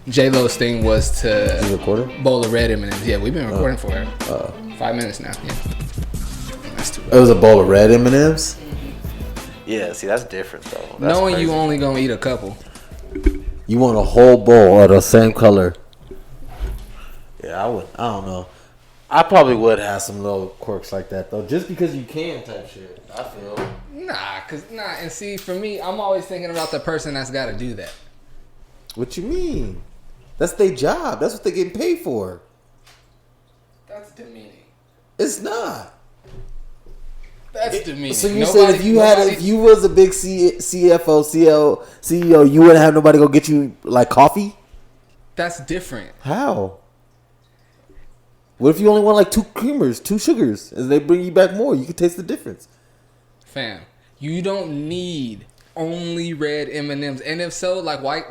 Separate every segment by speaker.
Speaker 1: J-Lo's thing was to
Speaker 2: You recording?
Speaker 1: bowl of red M&Ms. Yeah, we've been recording for 5 minutes now. Yeah, that's too bad.
Speaker 2: It was a bowl of red M&Ms. Yeah, see, that's different though. That's
Speaker 1: Knowing
Speaker 2: crazy.
Speaker 1: you only gonna eat a couple.
Speaker 2: You want a whole bowl of the same color? Yeah, I would. I don't know. I probably would have some little quirks like that though, just because you can type shit. I feel.
Speaker 1: And see, for me, I'm always thinking about the person that's got to do that.
Speaker 2: What you mean? That's their job. That's what they're getting paid for.
Speaker 1: That's demeaning.
Speaker 2: It's not.
Speaker 1: That's demeaning.
Speaker 2: So you said if you was a big CFO, CEO, you wouldn't have nobody go get you like coffee?
Speaker 1: That's different.
Speaker 2: How? What if you only want like 2 creamers, 2 sugars, and they bring you back more? You can taste the difference.
Speaker 1: Fam, you don't need only red M&Ms. And if so, like why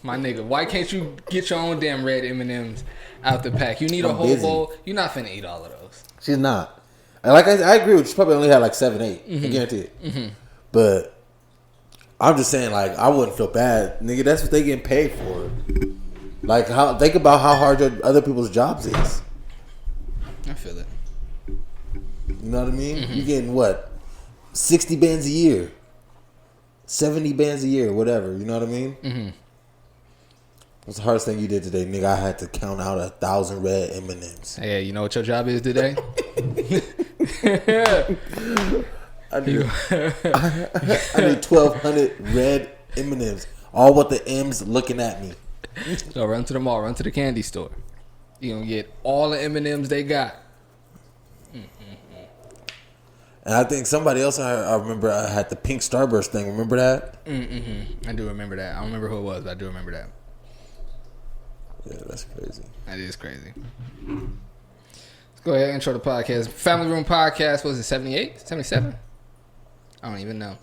Speaker 1: my nigga, why can't you get your own damn red M&Ms out the pack? You need a whole bowl. You're not finna eat all of those.
Speaker 2: She's not. And like I agree with you. She probably only had like 7, 8. I guarantee it. Mm-hmm. But I'm just saying, like, I wouldn't feel bad, nigga. That's what they getting paid for. Like, think about how hard other people's jobs is.
Speaker 1: I feel it.
Speaker 2: You know what I mean? You getting what? 60 bands a year, 70 bands a year, whatever. You know what I mean? Mm-hmm. What's the hardest thing you did today, nigga? I had to count out 1,000 red M&Ms.
Speaker 1: Hey, you know what your job is today?
Speaker 2: I need 1,200 red M&Ms, all with the M's looking at me.
Speaker 1: So run to the mall, run to the candy store. You gonna get all the M&Ms they got.
Speaker 2: And I think somebody else I remember had the pink Starburst thing. Remember that?
Speaker 1: I do remember that. I don't remember who it was, but I do remember that.
Speaker 2: Yeah, that's crazy.
Speaker 1: That is crazy. Let's go ahead and intro the podcast. Family Room Podcast, was it 78? 77? I don't even know.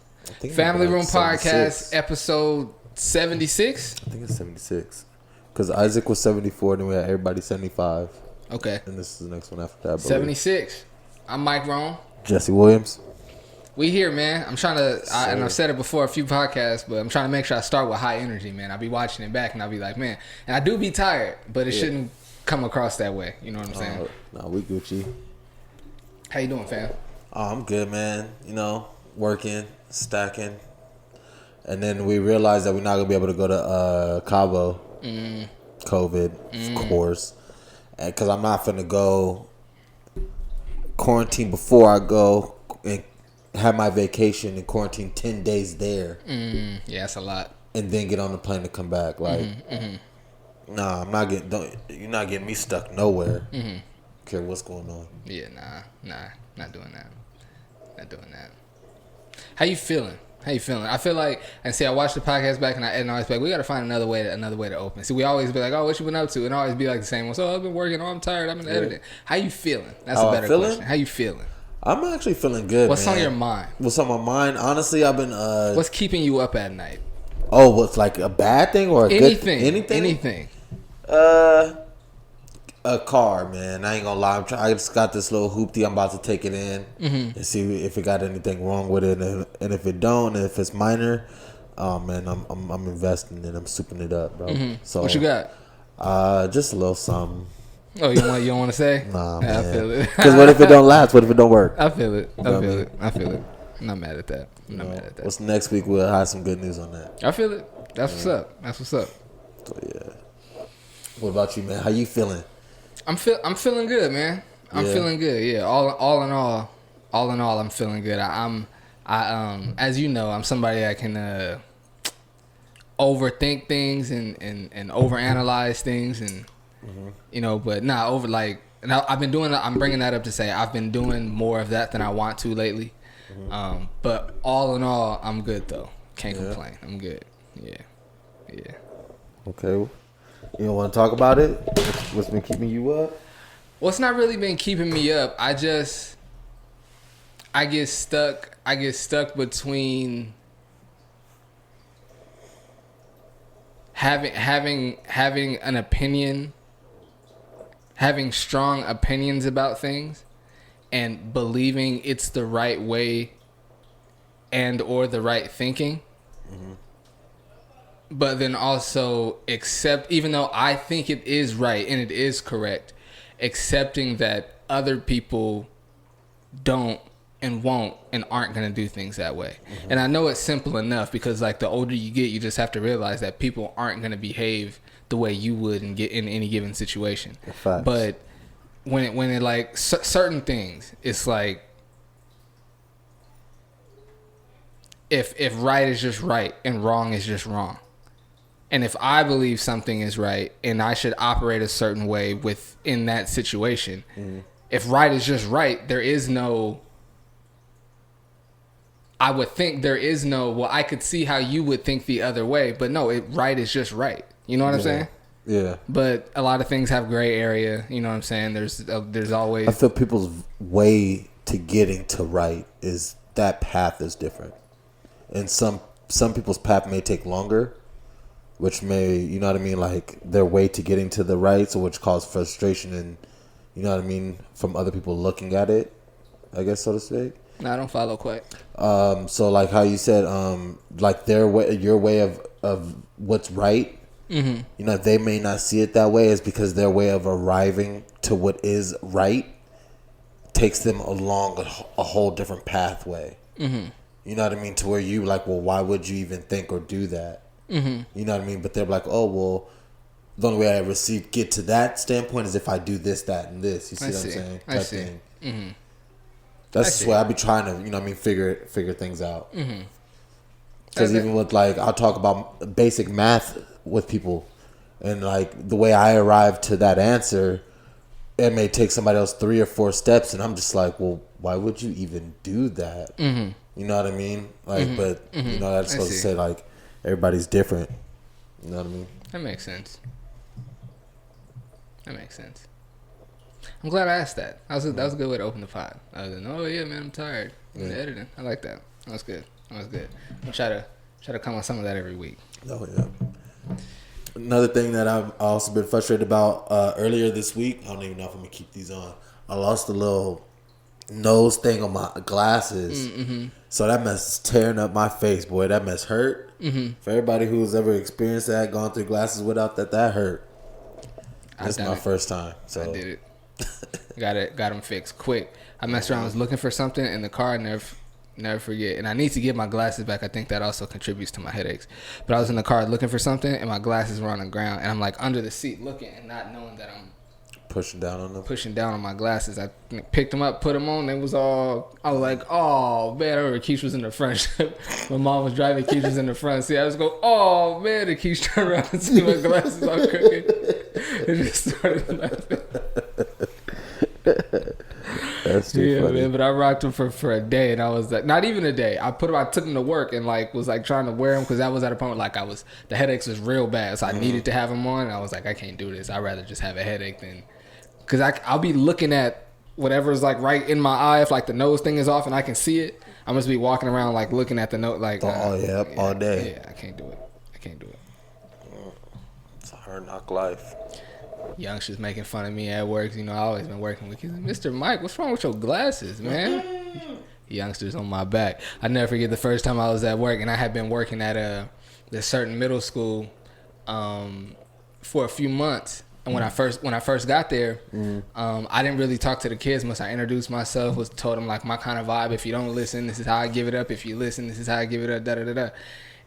Speaker 1: Family Room 76. Podcast, episode 76?
Speaker 2: I think it's 76. Because Isaac was 74, then we had everybody 75.
Speaker 1: Okay.
Speaker 2: And this is the next one after that.
Speaker 1: 76. I'm Mike Rome.
Speaker 2: Jesse Williams.
Speaker 1: We here, man. I'm trying to, and I've said it before a few podcasts, but I'm trying to make sure I start with high energy, man. I'll be watching it back and I'll be like, man. And I do be tired, but it shouldn't come across that way. You know what I'm saying?
Speaker 2: Nah, we Gucci.
Speaker 1: How you doing, fam?
Speaker 2: Oh, I'm good, man. You know, working, stacking. And then we realized that we're not going to be able to go to Cabo. COVID, of course. Because I'm not finna go quarantine before I go and have my vacation and quarantine 10 days there.
Speaker 1: Yeah, that's a lot.
Speaker 2: And then get on the plane to come back. Like, nah, I'm not getting. You're not getting me stuck nowhere. Care what's going on.
Speaker 1: Yeah, nah, not doing that. Not doing that. How you feeling? I feel like, and see, I watched the podcast back and I was like, we got to find another way to open. See, we always be like, oh, what you been up to? And always be like the same one. So I've been working. Oh, I'm tired. I've been editing. How you feeling? That's a better question. How you feeling?
Speaker 2: I'm actually feeling good.
Speaker 1: What's
Speaker 2: man.
Speaker 1: on your mind?
Speaker 2: What's on my mind? Honestly, I've been.
Speaker 1: What's keeping you up at night?
Speaker 2: Oh, what's like a bad thing or a good thing?
Speaker 1: Anything.
Speaker 2: A car, man. I ain't gonna lie. I just got this little hoopty. I'm about to take it in and see if it got anything wrong with it, and if it don't, and if it's minor, oh man, I'm investing and I'm souping it up, bro. So
Speaker 1: what you got?
Speaker 2: Just a little something.
Speaker 1: Oh, you don't want to say?
Speaker 2: Nah,
Speaker 1: yeah,
Speaker 2: man.
Speaker 1: I feel it.
Speaker 2: Because what if it don't last? What if it don't work?
Speaker 1: I feel it. I feel it. I'm not mad at that.
Speaker 2: What's next week? We'll have some good news on that.
Speaker 1: I feel it. That's what's up. So
Speaker 2: yeah. What about you, man? How you feeling?
Speaker 1: I'm feeling good, man. I'm feeling good. Yeah. All in all, I'm feeling good. I as you know, I'm somebody that can overthink things and overanalyze things and you know, but not over like. And I've been doing. I'm bringing that up to say I've been doing more of that than I want to lately. But all in all, I'm good though. Can't complain. I'm good. Yeah.
Speaker 2: Okay. You don't want to talk about it? What's been keeping you up?
Speaker 1: Well, it's not really been keeping me up. I get stuck between having an opinion, having strong opinions about things, and believing it's the right way and or the right thinking. but then also accept, even though I think it is right and it is correct, accepting that other people don't and won't and aren't going to do things that way. Mm-hmm. And I know it's simple enough because like the older you get, you just have to realize that people aren't going to behave the way you would and get in any given situation.
Speaker 2: Facts.
Speaker 1: But when it like certain things, it's like if right is just right and wrong is just wrong. And if I believe something is right and I should operate a certain way within that situation, if right is just right, there is no, I would think there is no, well, I could see how you would think the other way, but no, right is just right. You know what I'm saying?
Speaker 2: Yeah.
Speaker 1: But a lot of things have gray area. You know what I'm saying? There's always.
Speaker 2: I feel people's way to getting to right is that path is different, and some people's path may take longer, which may, you know what I mean, like their way to getting to the right, so which cause frustration and, you know what I mean, from other people looking at it, I guess, so to speak.
Speaker 1: No, I don't follow quite.
Speaker 2: So like how you said, like their way, your way of what's right. Mm-hmm. You know, they may not see it that way, is because their way of arriving to what is right takes them along a whole different pathway. Mm-hmm. You know what I mean? To where you like, well, why would you even think or do that? Mm-hmm. You know what I mean? But they're like, oh, well, the only way I get to that standpoint is if I do this, that, and this. You see what I'm saying?
Speaker 1: I see.
Speaker 2: Thing.
Speaker 1: Mm-hmm.
Speaker 2: That's why I be trying to, you know what I mean, figure things out. Because even with like, I'll talk about basic math with people, and like the way I arrive to that answer, it may take somebody else 3 or 4 steps, and I'm just like, well, why would you even do that? Mm-hmm. You know what I mean? Like, but you know, that's supposed to say like everybody's different. You know what I mean?
Speaker 1: That makes sense. I'm glad I asked that. That was a good way to open the pod. I was like, oh yeah, man, I'm tired. I'm editing. I like that. That was good. I'm try to come on some of that every week.
Speaker 2: Oh yeah. Another thing that I've also been frustrated about earlier this week, I don't even know if I'm going to keep these on. I lost a little nose thing on my glasses. Mm-hmm. So that mess is tearing up my face, boy. That mess hurt. Mm-hmm. For everybody who's ever experienced that, gone through glasses without that hurt. That's my first time. So
Speaker 1: I did it. Got them fixed quick. I messed around, was looking for something in the car, never forget. And I need to get my glasses back. I think that also contributes to my headaches. But I was in the car looking for something, and my glasses were on the ground. And I'm like under the seat looking and not knowing that I'm
Speaker 2: pushing down on
Speaker 1: my glasses. I picked them up, put them on. I was like, oh, man. I remember Keish was in the front. My mom was driving. Keish was in the front seat. I was going, oh, man. And Keish turned around and see my glasses all crooked. And just started laughing.
Speaker 2: That's too funny.
Speaker 1: Man, but I rocked them for a day, and I was like, not even a day. I took them to work and like was like trying to wear them because I was at a point where like the headaches was real bad, so I needed to have them on. And I was like, I can't do this. I'd rather just have a headache than, because I'll be looking at whatever's like right in my eye. If like the nose thing is off and I can see it, I'm just be walking around like looking at the note like
Speaker 2: all day.
Speaker 1: Yeah, I can't do it.
Speaker 2: It's a hard knock life.
Speaker 1: Youngsters making fun of me at work. You know, I always been working with kids. Mr. Mike, what's wrong with your glasses, man? Youngsters on my back. I never forget the first time I was at work, and I had been working at this certain middle school for a few months. And when I first got there, I didn't really talk to the kids much. I introduced myself, told them like my kind of vibe. If you don't listen, this is how I give it up. If you listen, this is how I give it up. Da da da da.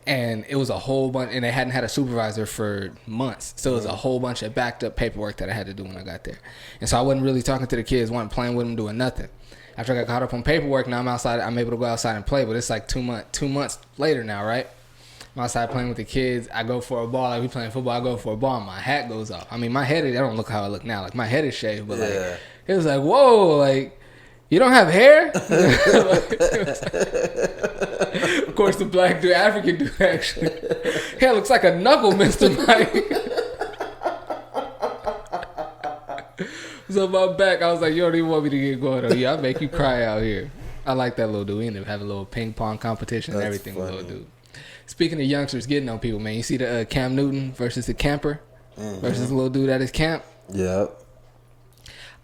Speaker 1: And it was a whole bunch, and they hadn't had a supervisor for months. So it was a whole bunch of backed up paperwork that I had to do when I got there. And so I wasn't really talking to the kids, wasn't playing with them, doing nothing. After I got caught up on paperwork, now I'm outside, I'm able to go outside and play, but it's like 2 months later now, right? I'm outside playing with the kids. I go for a ball, like we playing football, I go for a ball, and my hat goes off. I mean, my head, I don't look how I look now. Like my head is shaved, but like, it was like, whoa, like, you don't have hair? Of course, the black dude, African dude, actually. Hair looks like a knuckle, Mr. Mike. So my back, I was like, you don't even want me to get going on. Yeah, I'll make you cry out here. I like that little dude. We ended up having a little ping pong competition and everything with little dude. Speaking of youngsters getting on people, man, you see the Cam Newton versus the camper versus the little dude at his camp?
Speaker 2: Yep.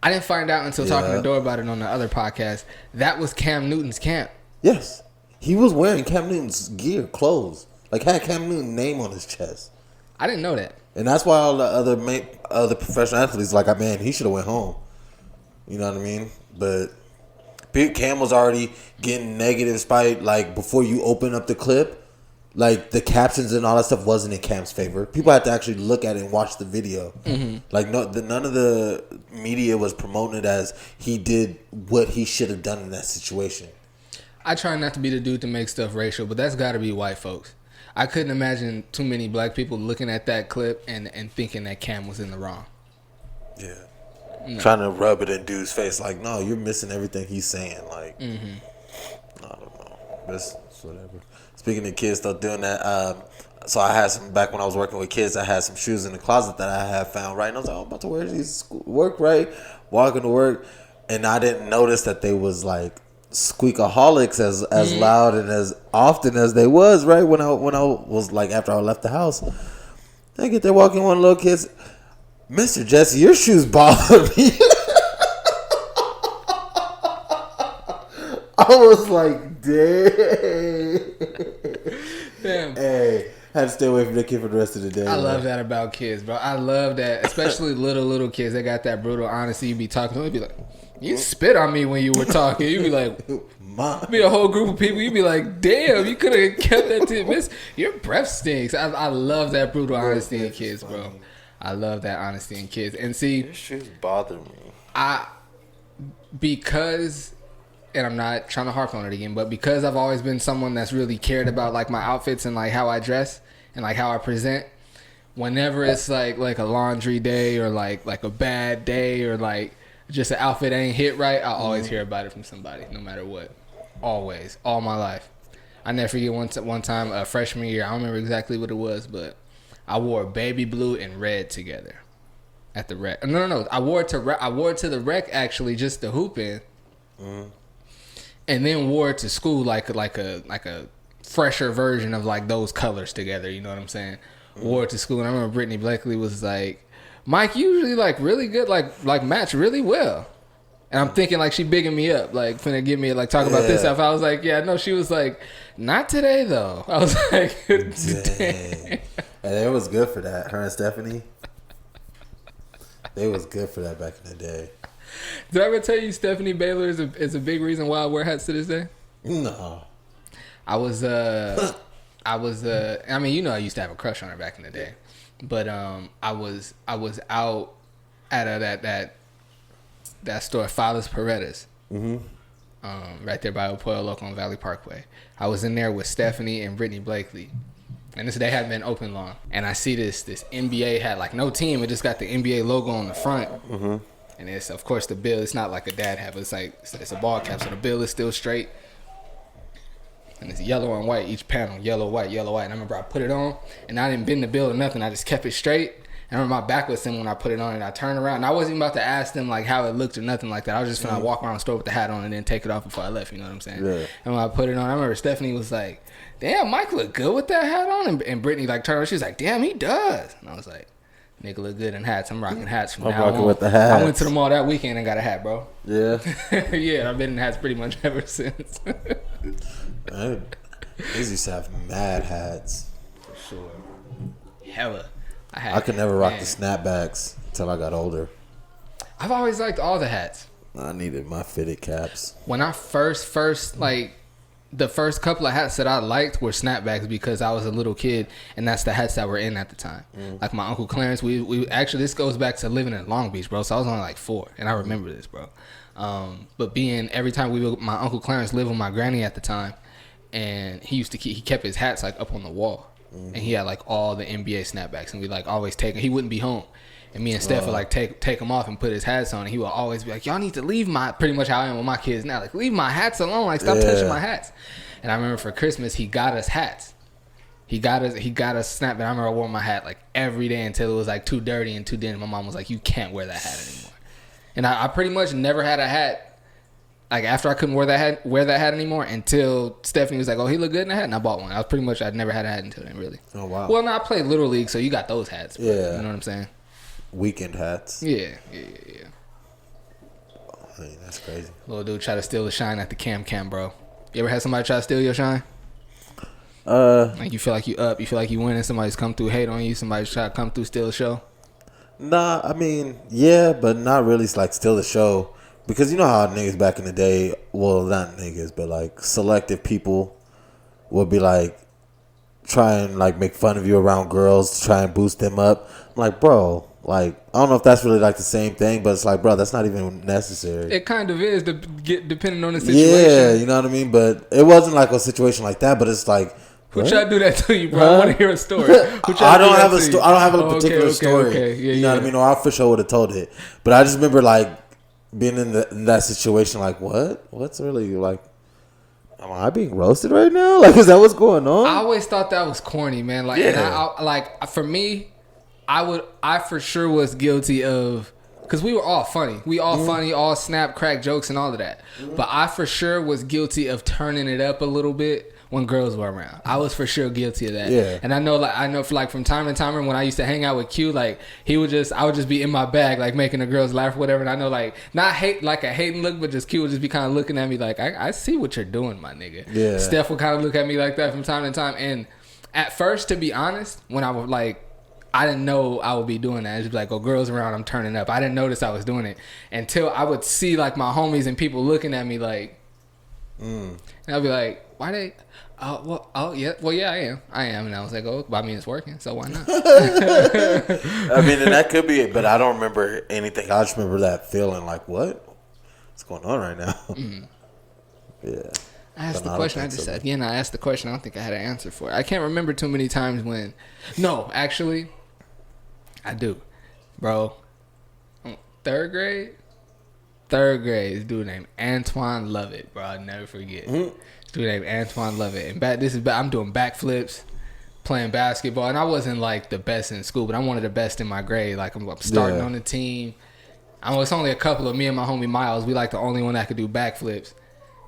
Speaker 1: I didn't find out until talking to Dora about it on the other podcast. That was Cam Newton's camp.
Speaker 2: Yes. He was wearing Cam Newton's clothes. Like, had Cam Newton's name on his chest.
Speaker 1: I didn't know that.
Speaker 2: And that's why all the other professional athletes like, man, he should have went home. You know what I mean? But Cam was already getting negative spite, like, before you open up the clip. Like, the captions and all that stuff wasn't in Cam's favor. People had to actually look at it and watch the video. Mm-hmm. Like, none of the media was promoting it as he did what he should have done in that situation.
Speaker 1: I try not to be the dude to make stuff racial, but that's got to be white folks. I couldn't imagine too many black people looking at that clip and thinking that Cam was in the wrong.
Speaker 2: Yeah. No. Trying to rub it in dude's face. Like, no, you're missing everything he's saying. Like, I don't know. It's whatever. Speaking of kids, though, doing that, so I had some, back when I was working with kids, I had some shoes in the closet that I had found, right? And I was like, I'm about to wear these to work, right? Walking to work. And I didn't notice that they was, like, squeakaholics as loud and as often as they was, right? When I was, like, after I left the house. I get there walking one little kids. Mr. Jesse, your shoes bother me. I was like, damn. Hey, had to stay away from the kid for the rest of the day.
Speaker 1: I love that about kids, bro. I love that, especially little kids. They got that brutal honesty. You be talking to them, you be like, you spit on me when you were talking. You be like, be a whole group of people. You be like, damn, you could have kept that to miss. Your breath stinks. I love that brutal honesty in kids, bro. I love that honesty in kids. And see,
Speaker 2: your shoes bother me.
Speaker 1: Because, and I'm not trying to harp on it again, but because I've always been someone that's really cared about like my outfits and like how I dress and like how I present, whenever it's like a laundry day or like a bad day or like just an outfit ain't hit right, I always hear about it from somebody, no matter what. Always, all my life. I never forget one time, freshman year, I don't remember exactly what it was, but I wore baby blue and red together at the rec. No. I wore it to the rec actually, just to hoop in, and then wore it to school like a fresher version of like those colors together. You know what I'm saying? Wore it to school, and I remember Brittany Blakely was like, "Mike, you usually like really good, like match really well." And I'm thinking like she bigging me up, like finna give me like talk about this stuff. I was like, yeah, no. She was like, not today though. I was like,
Speaker 2: dang. And it was good for that. Her and Stephanie, they was good for that back in the day.
Speaker 1: Did I ever tell you Stephanie Baylor is a big reason why I wear hats to this day?
Speaker 2: No.
Speaker 1: I mean, you know, I used to have a crush on her back in the day, but I was out at that store, Files Paredes, right there by Pollo Loco on Valley Parkway. I was in there with Stephanie and Brittany Blakely, and they hadn't been open long. And I see this NBA hat, like no team, it just got the NBA logo on the front, and it's of course the bill. It's not like a dad hat, but it's like it's a ball cap, so the bill is still straight, and it's yellow and white each panel, yellow white. And I remember I put it on, and I didn't bend the bill or nothing. I just kept it straight. I remember my back was in when I put it on, and I turned around. And I wasn't even about to ask them like how it looked or nothing like that. I was just gonna walk around the store with the hat on and then take it off before I left. You know what I'm saying? Yeah. And when I put it on, I remember Stephanie was like, "Damn, Mike look good with that hat on." And Brittany like turned around. She was like, "Damn, he does." And I was like, "Nigga look good in hats. I'm rocking hats from now on."
Speaker 2: With the hats.
Speaker 1: I went to the mall that weekend and got a hat, bro.
Speaker 2: Yeah.
Speaker 1: Yeah, I've been in hats pretty much ever since.
Speaker 2: They used to have mad hats.
Speaker 1: For sure. Hella.
Speaker 2: I could never rock the snapbacks until I got older.
Speaker 1: I've always liked all the hats.
Speaker 2: I needed my fitted caps.
Speaker 1: When I first like the first couple of hats that I liked were snapbacks because I was a little kid and that's the hats that were in at the time. Like my Uncle Clarence, we actually, this goes back to living in Long Beach, bro. So I was only like 4 and I remember this, bro. But every time my Uncle Clarence lived with my granny at the time, and he kept his hats like up on the wall. And he had like all the NBA snapbacks, and we like always take him. He wouldn't be home, and me and Steph would like take him off and put his hats on. And he would always be like, "Y'all need to leave pretty much how I am with my kids now. Like, leave my hats alone. Like, stop touching my hats." And I remember for Christmas he got us hats. He got us snapback. I remember I wore my hat like every day until it was like too dirty and too dingy. My mom was like, "You can't wear that hat anymore." And I pretty much never had a hat. Like after I couldn't wear that hat anymore until Stephanie was like, "Oh, he look good in the hat," and I bought one. I'd never had a hat until then, really.
Speaker 2: Oh wow.
Speaker 1: Well, no, I played Little League, so you got those hats. Bro.
Speaker 2: Yeah.
Speaker 1: You know what I'm saying?
Speaker 2: Weekend hats.
Speaker 1: Yeah.
Speaker 2: I mean, that's crazy.
Speaker 1: Little dude try to steal the shine at the cam, bro. You ever had somebody try to steal your shine? Like you feel like you up, you feel like you winning. Somebody's come through, hate on you. Somebody's try to come through, steal the show.
Speaker 2: Nah, I mean, yeah, but not really. It's like still the show because you know how niggas back in the day. Well, not niggas, but like selective people would be like try and like make fun of you around girls to try and boost them up. I'm like, bro, like I don't know if that's really like the same thing, but it's like, bro, that's not even necessary.
Speaker 1: It kind of is, depending on the situation.
Speaker 2: Yeah, you know what I mean. But it wasn't like a situation like that. But it's like.
Speaker 1: Who tried to do that to you, bro? I want to hear a story.
Speaker 2: I don't have a story. I don't have a particular story.
Speaker 1: Okay. Yeah,
Speaker 2: you know what I mean? Or I for sure would have told it. But I just remember like being in that situation. Like, what? What's really like? Am I being roasted right now? Like, is that what's going on?
Speaker 1: I always thought that was corny, man. Like, yeah. Like for me, I for sure was guilty of. Because we were all funny. We all funny, all snap, crack jokes and all of that. But I for sure was guilty of turning it up a little bit when girls were around. I was for sure guilty of that.
Speaker 2: Yeah.
Speaker 1: And I know for like from time to time when I used to hang out with Q, like I would just be in my bag, like making the girls laugh or whatever. And I know like not hate like a hating look, but just Q would just be kind of looking at me like, I see what you're doing, my nigga.
Speaker 2: Yeah.
Speaker 1: Steph would kind of look at me like that from time to time. And at first, to be honest, when I was like, I didn't know I would be doing that. It's just like, oh, girls around, I'm turning up. I didn't notice I was doing it until I would see like my homies and people looking at me like, and I'd be like, why they? Yeah, I am. And I was like, oh, I mean, it's working, so why not?
Speaker 2: I mean, and that could be it, but I don't remember anything. I just remember that feeling like, what? What's going on right now? Yeah.
Speaker 1: I asked the question. I just said, yeah, I asked the question. I don't think I had an answer for it. I can't remember too many times when. No, actually, I do, bro. Third grade, this dude named Antoine Lovett, bro. I'll never forget. This dude named Antoine Lovett, and I'm doing backflips, playing basketball, and I wasn't like the best in school, but I'm one of the best in my grade. Like I'm starting on the team. It's only a couple of me and my homie Miles. We like the only one that could do backflips.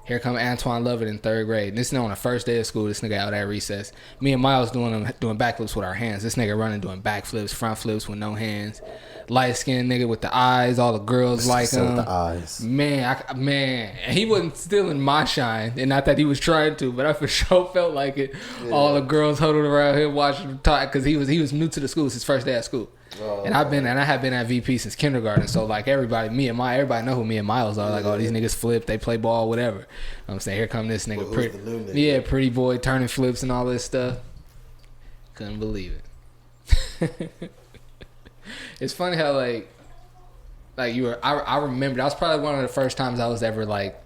Speaker 1: Here come Antoine Lovett in third grade. And this nigga on the first day of school, this nigga out at recess. Me and Miles doing backflips with our hands. This nigga running doing backflips, front flips with no hands. Light skinned nigga with the eyes. All the girls like him.
Speaker 2: With the eyes.
Speaker 1: Man. And he wasn't stealing my shine. And not that he was trying to, but I for sure felt like it. Yeah. All the girls huddled around him watching him talk because he was new to the school. It's his first day at school. And I have been at VP since kindergarten, so like everybody know who me and Miles are. Like, oh, these niggas flip, they play ball, whatever. You know what I'm saying, here come this nigga, pretty boy turning flips and all this stuff. Couldn't believe it. It's funny how like you were. I remember that was probably one of the first times I was ever like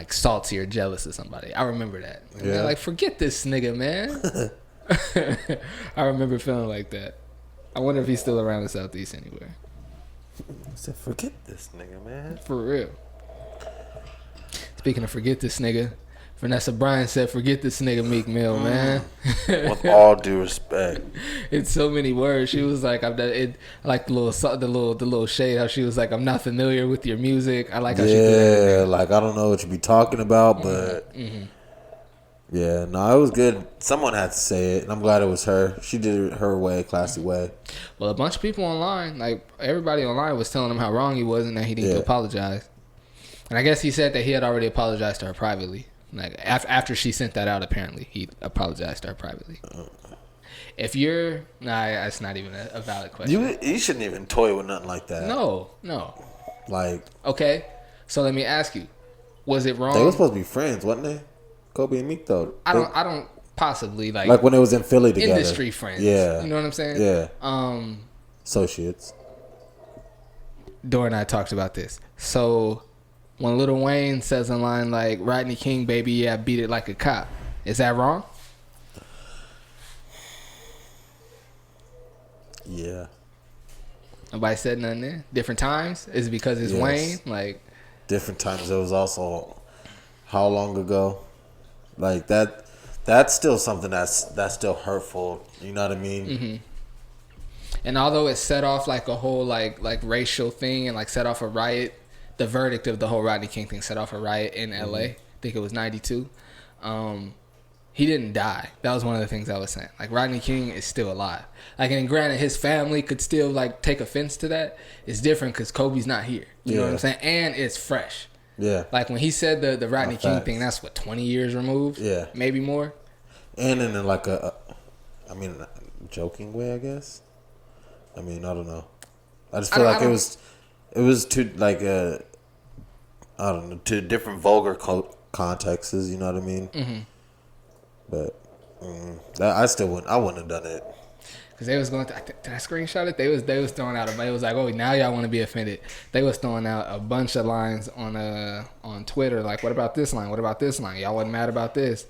Speaker 1: salty or jealous of somebody. I remember that. Yeah. Like, forget this nigga, man. I remember feeling like that. I wonder if he's still around the Southeast anywhere.
Speaker 2: I said, forget this nigga, man.
Speaker 1: For real. Speaking of forget this nigga, Vanessa Bryant said, forget this nigga Meek Mill, man.
Speaker 2: With all due respect.
Speaker 1: It's so many words. She was like, I like the little shade, how she was like, I'm not familiar with your music. I like how she did that.
Speaker 2: Like, I don't know what you be talking about, but... Yeah, no, it was good. Someone had to say it, and I'm glad it was her. She did it her way, classy way.
Speaker 1: Well, a bunch of people online, like everybody online, was telling him how wrong he was and that he needed to apologize. And I guess he said that he had already apologized to her privately. Like after she sent that out, apparently he apologized to her privately. If you're, that's not even a valid question.
Speaker 2: You shouldn't even toy with nothing like that.
Speaker 1: No.
Speaker 2: Like,
Speaker 1: okay, so let me ask you, was it wrong?
Speaker 2: They were supposed to be friends, wasn't they? Kobe and Meek though. I
Speaker 1: don't possibly
Speaker 2: like when it was in Philly together.
Speaker 1: Industry friends.
Speaker 2: Yeah.
Speaker 1: You know what I'm saying?
Speaker 2: Yeah. Associates.
Speaker 1: Dora and I talked about this. So when Lil Wayne says in line like, Rodney King, baby, yeah, I beat it like a cop. Is that wrong?
Speaker 2: Yeah.
Speaker 1: Nobody said nothing there? Different times? Is it because it's Wayne? Like,
Speaker 2: different times. It was also how long ago? Like that's still something that's still hurtful. You know what I mean?
Speaker 1: Mm-hmm. And although it set off like a whole like racial thing and like set off a riot, the verdict of the whole Rodney King thing set off a riot in LA. I think it was 92. He didn't die. That was one of the things I was saying. Like, Rodney King is still alive. Like, and granted, his family could still like take offense to that. It's different because Kobe's not here. You know what I'm saying? And it's fresh.
Speaker 2: Yeah.
Speaker 1: Like when he said the Rodney King
Speaker 2: facts.
Speaker 1: thing, that's what 20 years removed.
Speaker 2: Yeah.
Speaker 1: Maybe more.
Speaker 2: And in like a joking way, I guess. I mean, I don't know. I just feel like it was too like I don't know, to different vulgar contexts. You know what I mean? Mm-hmm. But I wouldn't have done it.
Speaker 1: Cause they was going to, did I screenshot it? They was throwing out it was like, oh, now y'all want to be offended. They was throwing out a bunch of lines on Twitter, like, what about this line? What about this line? Y'all wasn't mad about this.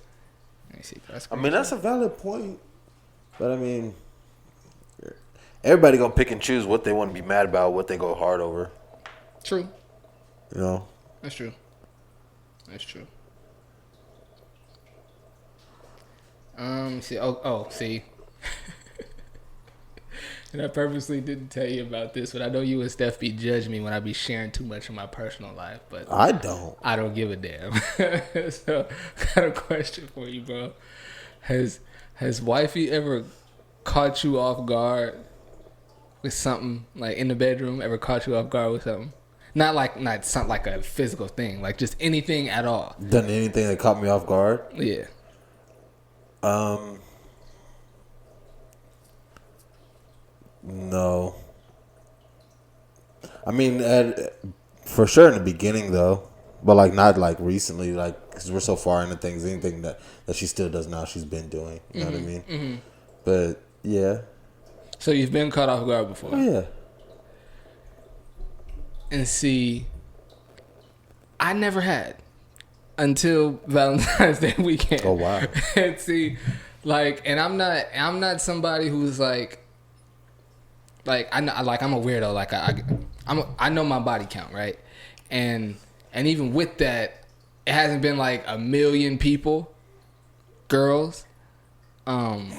Speaker 1: Let me see.
Speaker 2: I mean, that's a valid point, but I mean, everybody gonna pick and choose what they want to be mad about, what they go hard over.
Speaker 1: True.
Speaker 2: You know.
Speaker 1: That's true. That's true. See. See. And I purposely didn't tell you about this, but I know you and Steph be judge me when I be sharing too much of my personal life. But
Speaker 2: I don't.
Speaker 1: I don't give a damn. So, I got a question for you, bro. Has wifey ever caught you off guard with something, like in the bedroom? Ever caught you off guard with something? Not something like a physical thing, like just anything at all.
Speaker 2: Done anything that caught me off guard?
Speaker 1: Yeah.
Speaker 2: No. I mean, for sure in the beginning though, but like not like recently, like because we're so far into things. Anything that she still does now, she's been doing. You know what I mean? Mm-hmm. But yeah. So
Speaker 1: you've been caught off guard before?
Speaker 2: Oh, yeah.
Speaker 1: And see, I never had until Valentine's Day weekend.
Speaker 2: Oh wow!
Speaker 1: And see, like, and I'm not somebody who's like I'm a weirdo. Like I know my body count, right? And even with that, it hasn't been like a million people, girls. But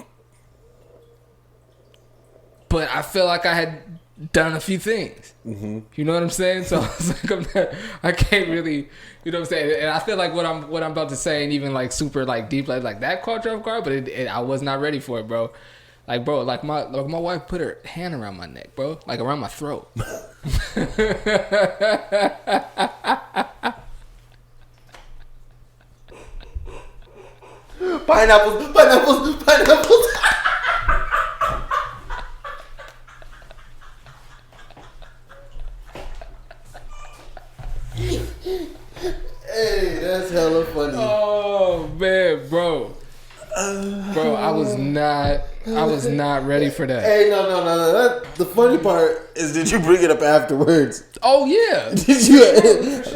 Speaker 1: I feel like I had done a few things. Mm-hmm. You know what I'm saying? So I was like, I can't really, you know what I'm saying? And I feel like what I'm about to say ain't even like super like deep, like that caught you off guard, but I was not ready for it, bro. Like, bro, like my wife put her hand around my neck, bro, like around my throat.
Speaker 2: Pineapples. Hey, that's hella funny.
Speaker 1: Oh man, bro, I was not ready for that.
Speaker 2: Hey, no. The funny part is, did you bring it up afterwards?
Speaker 1: Oh yeah.
Speaker 2: Did you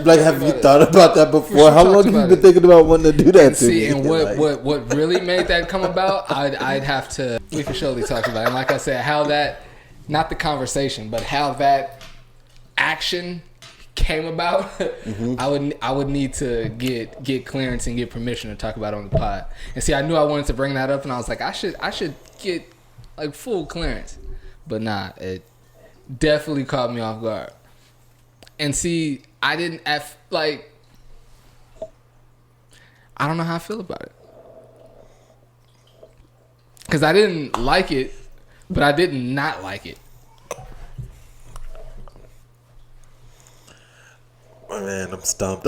Speaker 2: like? Have you thought about that before? How long have you been thinking about wanting to do that?
Speaker 1: And see, and what really made that come about? I'd have to. We for surely talk about it. And like I said, how that, not the conversation, but how that action came about. Mm-hmm. I would need to get clearance and get permission to talk about it on the pod. And see, I knew I wanted to bring that up, and I was like, I should get like full clearance, but nah, it definitely caught me off guard. And see, I didn't like, I don't know how I feel about it, because I didn't like it, but I did not like it.
Speaker 2: Man, I'm stumped.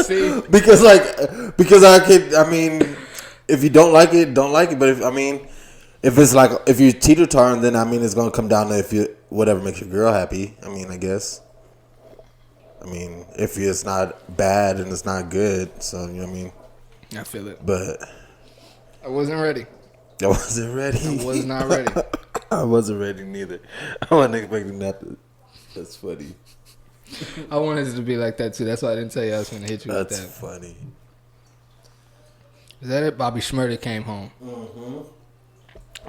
Speaker 1: See?
Speaker 2: Because I mean, if you don't like it, don't like it. But if you're teeter-tottering, then I mean, it's gonna come down to whatever makes your girl happy. I mean, I guess. I mean, if it's not bad and it's not good, so you know what I mean.
Speaker 1: I feel it.
Speaker 2: But
Speaker 1: I wasn't ready.
Speaker 2: I wasn't ready.
Speaker 1: I was not ready.
Speaker 2: I wasn't ready neither. I wasn't expecting that. That's funny.
Speaker 1: I wanted it to be like that too. That's why I didn't tell you I was going to hit you with that.
Speaker 2: That's funny.
Speaker 1: Is that it? Bobby Shmurda came home.
Speaker 2: Mm-hmm.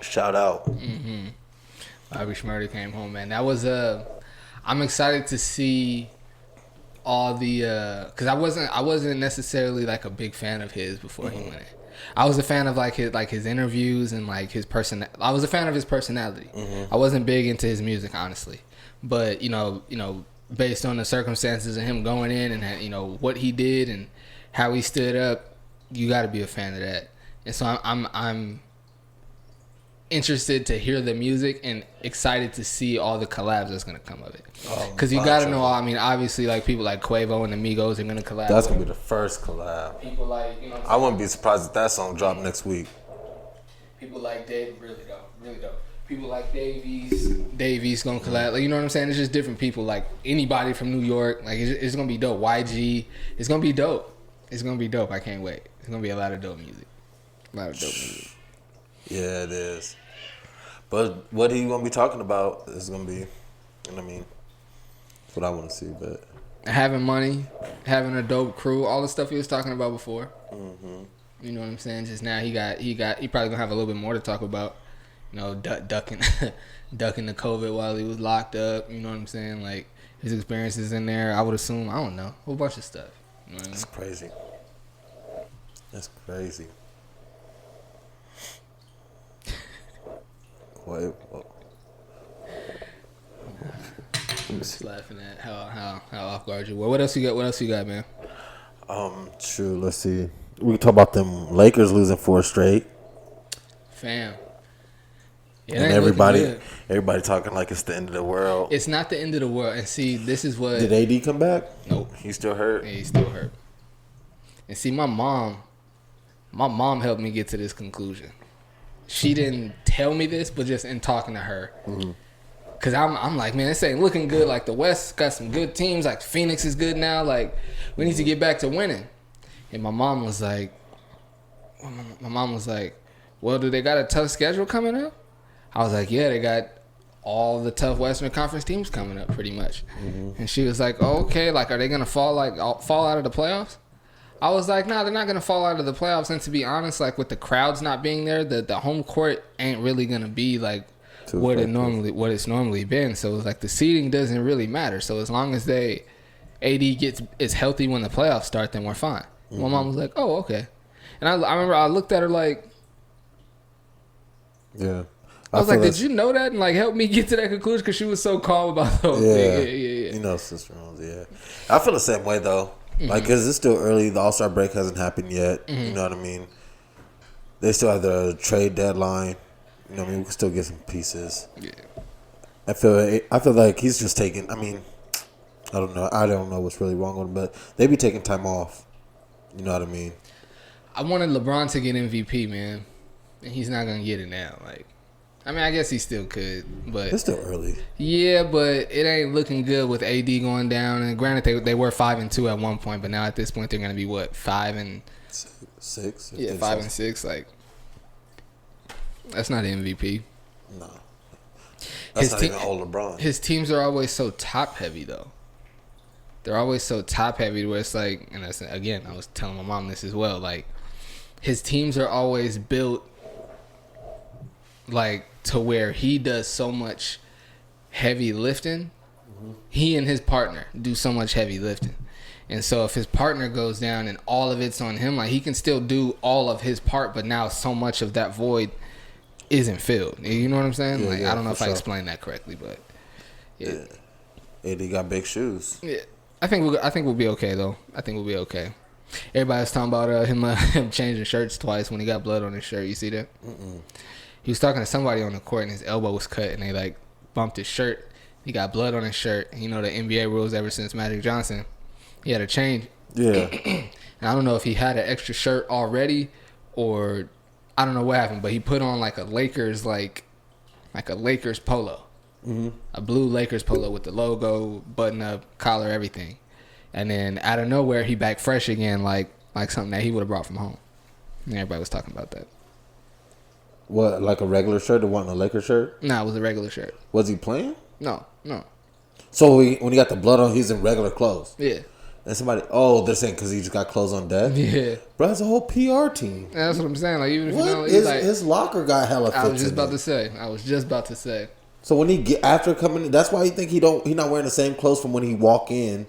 Speaker 2: Shout out.
Speaker 1: Mm-hmm. Bobby Shmurda came home, man. That was I'm excited to see all the because I wasn't necessarily like a big fan of his before he went in. I was a fan of his interviews and like his I was a fan of his personality. Mm-hmm. I wasn't big into his music, honestly. But you know, based on the circumstances of him going in and you know what he did and how he stood up, you got to be a fan of that. And so I'm interested to hear the music and excited to see all the collabs that's gonna come of it. Because you
Speaker 2: Gotcha.
Speaker 1: gotta know. I mean, obviously, like people like Quavo and the Migos are gonna collab.
Speaker 2: That's gonna be the first collab.
Speaker 1: People like, you know.
Speaker 2: I wouldn't be surprised if that song dropped next week.
Speaker 1: People like Dave, really dope. People like Davies gonna collab. Like, you know what I'm saying? It's just different people. Like anybody from New York. Like it's gonna be dope. YG. It's gonna be dope. It's gonna be dope. I can't wait. It's gonna be a lot of dope music.
Speaker 2: Yeah, it is. But what he gonna be talking about is gonna be, you know what I mean? That's what I want to see. But
Speaker 1: having money, having a dope crew, all the stuff he was talking about before. Mm-hmm. You know what I'm saying? Just now he probably gonna have a little bit more to talk about. You know, ducking the COVID while he was locked up. You know what I'm saying? Like his experiences in there. I would assume, I don't know, a whole bunch of stuff. You know what I mean?
Speaker 2: That's crazy. That's crazy. Wait.
Speaker 1: I'm just laughing at how off guard you were. What else you got, man?
Speaker 2: True. Let's see. We can talk about them Lakers losing 4 straight.
Speaker 1: Fam.
Speaker 2: And everybody talking like it's the end of the world.
Speaker 1: It's not the end of the world. And see, this is what.
Speaker 2: Did AD come back?
Speaker 1: Nope.
Speaker 2: He's still hurt.
Speaker 1: Yeah, he's still hurt. And see, my mom helped me get to this conclusion. She didn't tell me this, but just in talking to her. Mm-hmm. Cause I'm like, man, this ain't looking good. Like the West got some good teams. Like Phoenix is good now. Like we need to get back to winning. And my mom was like, well, do they got a tough schedule coming up? I was like, yeah, they got all the tough Western Conference teams coming up, pretty much. Mm-hmm. And she was like, oh, okay, like are they gonna fall out of the playoffs? I was like, nah, they're not gonna fall out of the playoffs. And to be honest, like with the crowds not being there, the home court ain't really gonna be like what it's normally been. So it's like the seeding doesn't really matter. So as long as AD is healthy when the playoffs start, then we're fine. Mm-hmm. My mom was like, oh, okay. And I remember I looked at her like,
Speaker 2: yeah.
Speaker 1: I was like, did you know that? And like help me get to that conclusion because she was so calm about the whole thing. Yeah.
Speaker 2: You know, sister, yeah. I feel the same way though. Mm-hmm. Like, cause it's still early. The All-Star break hasn't happened yet. Mm-hmm. You know what I mean? They still have the trade deadline. You know what I mean? We can still get some pieces. Yeah. I feel like he's just taking. I mean, I don't know what's really wrong with him, but they be taking time off. You know what I mean?
Speaker 1: I wanted LeBron to get MVP, man, and he's not gonna get it now. Like, I mean, I guess he still could, but
Speaker 2: it's still early.
Speaker 1: Yeah, but it ain't looking good with AD going down. And granted, they were 5-2 at one point, but now at this point they're gonna be what 5-6? Yeah, 5-6. Like, that's not MVP.
Speaker 2: No, that's not even old LeBron.
Speaker 1: His teams are always so top heavy, though. They're always so top heavy where it's like, and that's, again, I was telling my mom this as well. Like, his teams are always built like to where he does so much heavy lifting. Mm-hmm. He and his partner do so much heavy lifting. And so if his partner goes down and all of it's on him, like he can still do all of his part, but now so much of that void isn't filled. You know what I'm saying?
Speaker 2: Yeah,
Speaker 1: like
Speaker 2: yeah,
Speaker 1: I don't know if
Speaker 2: sure.
Speaker 1: I explained that correctly, but yeah.
Speaker 2: AD got big shoes.
Speaker 1: Yeah. I think we'll be okay though. I think we'll be okay. Everybody was talking about him changing shirts twice when he got blood on his shirt. You see that? Mm-mm. He was talking to somebody on the court and his elbow was cut and they like bumped his shirt. He got blood on his shirt. You know the NBA rules ever since Magic Johnson. He had to change.
Speaker 2: Yeah.
Speaker 1: And I don't know if he had an extra shirt already or I don't know what happened, but he put on like a Lakers polo. Mm-hmm. A blue Lakers polo with the logo, button up, collar, everything. And then out of nowhere, he back fresh again, like something that he would have brought from home. And everybody was talking about that.
Speaker 2: What, like a regular shirt? It wasn't a Lakers shirt?
Speaker 1: No, it was a regular shirt.
Speaker 2: Was he playing?
Speaker 1: No.
Speaker 2: So when he got the blood on, he's in regular clothes?
Speaker 1: Yeah.
Speaker 2: And they're saying because he just got clothes on deck?
Speaker 1: Yeah.
Speaker 2: Bro, that's a whole PR team.
Speaker 1: That's what I'm saying. Like, even if
Speaker 2: his locker got hella fits.
Speaker 1: I was just about to say.
Speaker 2: So when he get after coming in, that's why you think he not wearing the same clothes from when he walk in,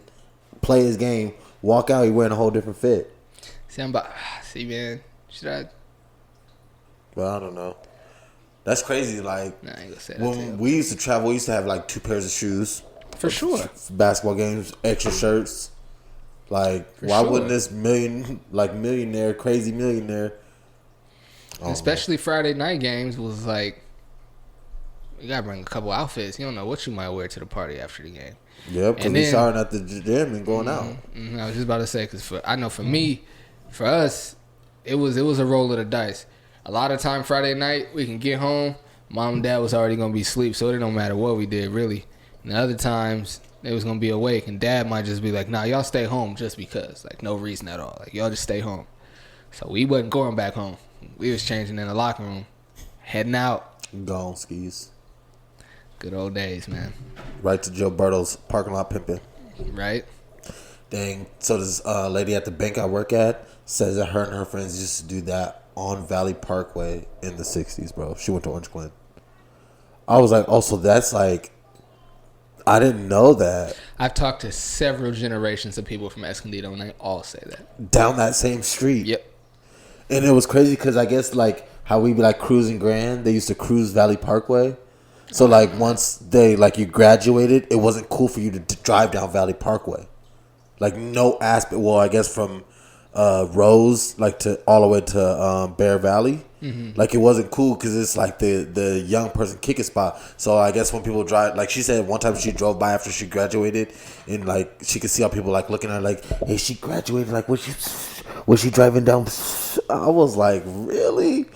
Speaker 2: play his game, walk out, he wearing a whole different fit.
Speaker 1: Man, should I?
Speaker 2: Well, I don't know. That's crazy. Like,
Speaker 1: nah, I ain't gonna say that
Speaker 2: when we used to travel, we used to have like 2 pairs of shoes.
Speaker 1: For sure.
Speaker 2: For basketball games, extra shirts. Like, why wouldn't this crazy millionaire?
Speaker 1: Especially Friday night games was like You gotta bring a couple outfits. You don't know what you might wear to the party after the game.
Speaker 2: Yep, because we showering at the gym and going out.
Speaker 1: I was just about to say, because I know for me, for us, it was a roll of the dice. A lot of time Friday night, we can get home. Mom and dad was already going to be asleep, so it don't matter what we did, really. And the other times, they was going to be awake, and dad might just be like, nah, y'all stay home just because. Like, no reason at all. Like, y'all just stay home. So we wasn't going back home. We was changing in the locker room, heading out.
Speaker 2: Gone skis.
Speaker 1: Good old days, man.
Speaker 2: Right to Joe Berto's parking lot pimping.
Speaker 1: Right.
Speaker 2: Dang. So this lady at the bank I work at says that her and her friends used to do that on Valley Parkway in the 60s, bro. She went to Orange Glen. I was like, oh, so that's like, I didn't know that.
Speaker 1: I've talked to several generations of people from Escondido, and they all say that.
Speaker 2: Down that same street.
Speaker 1: Yep.
Speaker 2: And it was crazy because I guess like how we be like cruising Grand, they used to cruise Valley Parkway. So like once they like you graduated, it wasn't cool for you to drive down Valley Parkway. Like no aspect. Well, I guess from Rose like to all the way to Bear Valley. Mm-hmm. Like it wasn't cool because it's like the young person kicking spot. So I guess when people drive, like she said one time she drove by after she graduated and like she could see how people like looking at her like, hey, she graduated. Like was she driving down? I was like, really?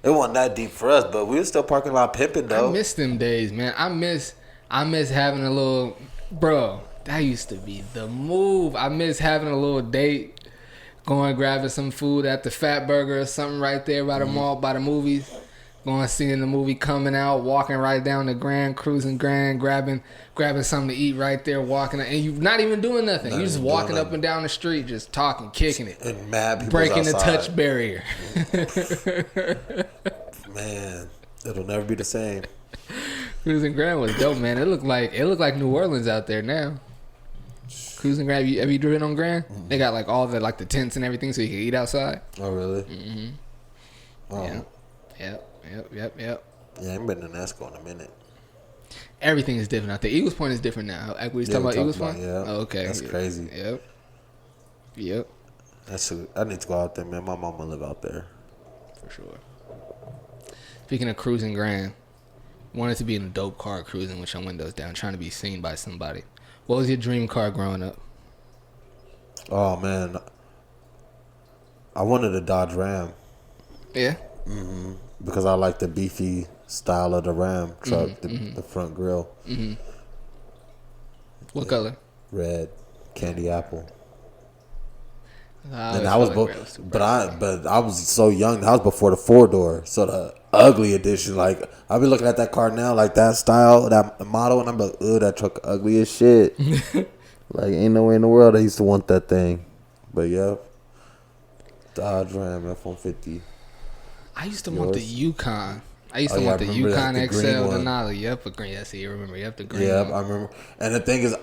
Speaker 2: It wasn't that deep for us, but we were still parking lot pimping though.
Speaker 1: I miss them days, man. I miss having a little, bro. That used to be the move. I miss having a little date, going grabbing some food at the Fat Burger or something right there by the mall, by the movies. Going seeing the movie coming out, walking right down the Grand, cruising Grand, grabbing something to eat right there, walking, and you're not even doing nothing. You're just walking up and down the street, just talking, kicking it,
Speaker 2: and mad people
Speaker 1: breaking
Speaker 2: outside.
Speaker 1: the touch barrier.
Speaker 2: Man, it'll never be the same.
Speaker 1: Cruising Grand was dope, man. It looked like New Orleans out there now. Cruising Grand, have you driven on Grand? Mm-hmm. They got like all the like the tents and everything, so you can eat outside.
Speaker 2: Oh really?
Speaker 1: Mm-hmm.
Speaker 2: Oh.
Speaker 1: Yep.
Speaker 2: Yeah, I ain't been in Nasco in a minute.
Speaker 1: Everything is different out there. Eagles Point is different now. Like we was talking about Eagles Point.
Speaker 2: Yeah.
Speaker 1: Oh, okay.
Speaker 2: That's crazy.
Speaker 1: Yep.
Speaker 2: I need to go out there, man. My mama live out there.
Speaker 1: For sure. Speaking of cruising Grand, wanted to be in a dope car cruising with your windows down, trying to be seen by somebody. What was your dream car growing up?
Speaker 2: Oh man, I wanted a Dodge Ram.
Speaker 1: Yeah.
Speaker 2: Mm-hmm. Because I like the beefy style of the Ram truck, the front grille.
Speaker 1: Mm-hmm. What color?
Speaker 2: Red, candy apple.
Speaker 1: And
Speaker 2: I was but I was so young. That was before the 4-door, so the ugly edition. Like I be looking at that car now, like that style, that model, and I'm like, ugh, that truck ugly as shit. Like ain't no way in the world I used to want that thing. But yeah, Dodge Ram F-150.
Speaker 1: I used to want the Yukon. I used to want the Yukon XL Denali. Yep, a green. Yes, you remember? Yep, the green.
Speaker 2: Yep, I remember. And the thing is,